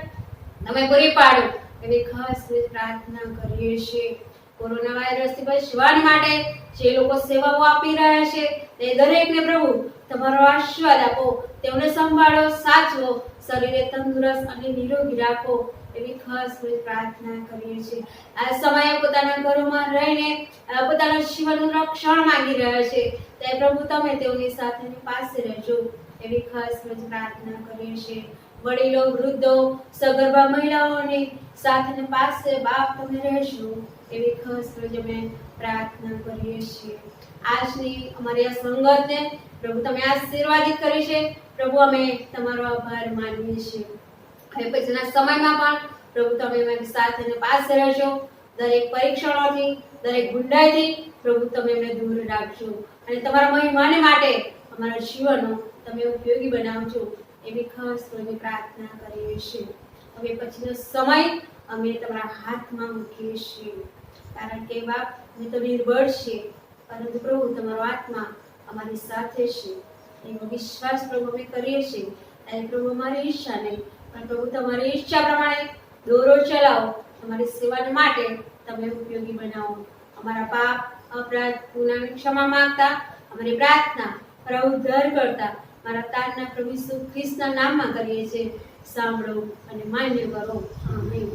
Speaker 2: તમે પૂરી પાડો એવી ખાસ પ્રાર્થના કરીએ છીએ. કોરોના વાયરસથી બચવા માટે જે લોકો સેવાઓ આપી રહ્યા છે, તે દરેકને પ્રભુ તમારો આશીર્વાદ આપો, તેમને સંભાળો, સાચવો, શરીરે તંદુરસ્ત અને નિરોગી રાખો એવી ખાસ પ્રાર્થના કરીએ છીએ. આ સમયે પોતાના ઘરોમાં રહીને પોતાના જીવનનું રક્ષણ માંગી રહ્યા છે, ત્યારે પ્રભુ તમે તેઓની સાથે પાસે રહેજો એવી ખાસ પ્રાર્થના કરીએ છીએ. વડીલો, વૃદ્ધો, સગર્ભા મહિલાઓની સાથે પાસે બાપ તમે રહેશો એવી ખાસ અમે પ્રાર્થના કરીએ છીએ. આજની અમારી આ સંગતને પ્રભુ તમે આશીર્વાદિત કરી છે. પ્રભુ અમે તમારો આભાર માનીએ છીએ. હવે પછીના સમયમાં પણ પ્રભુ તમે અમારી સાથે પાસે રહેજો. દરેક પરીક્ષણોથી, દરેક ગુંડાઈથી પ્રભુ તમે અમને દૂર રાખજો, અને તમારા મહિમાને માટે અમારા જીવનો તમે ઉપયોગી બનાવજો એવી ખાસ અમે પ્રાર્થના કરીએ છીએ. હવે પછીનો સમય અમે તમારા હાથમાં મૂકીએ છીએ, કારણ કે બાપ અમે તો નિર્બળ છીએ, પરંતુ પ્રભુ તમારો આત્મા અમારી સાથે છે. એવો વિશ્વાસ પ્રભુ અમે કરીએ છીએ. ત્યારે પ્રભુ અમારી ઈચ્છા નહીં પણ પ્રભુ તમારી ઈચ્છા પ્રમાણે દોરો ચલાવો. તમારી સેવા માટે તમે ઉપયોગી બનાવો. અમારા પાપ અપરાધ ગુનાની ક્ષમા માંગતા અમારી પ્રાર્થના પ્રભુ દર કરતા મારા તારના પ્રભુ ઈસુ ખ્રિસ્તના નામમાં કરીએ છીએ. સાંભળો અને માન્ય કરો. આમેન.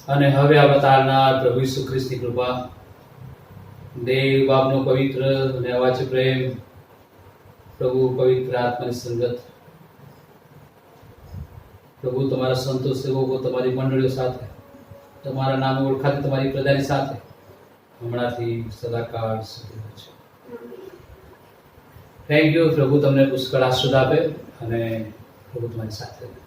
Speaker 1: અને હવે અવતારનાર પ્રભુ ઈસુ ખ્રિસ્તની કૃપા, દેવ બાપનો પવિત્ર અને અવાચ્ય પ્રેમ, પ્રભુ પવિત્ર આત્માની સંગત, પ્રભુ તમારા સંતો સેવકો તમારી મંડળીઓ સાથે, તમારા નામે ઓળખાતી તમારી પ્રજાની સાથે હમણાંથી સદાકાળ સુધી રહે છે. Thank you. પ્રભુ તમને પુષ્કળ આશીર્વાદ આપે અને પ્રભુ તમારી સાથે રહે.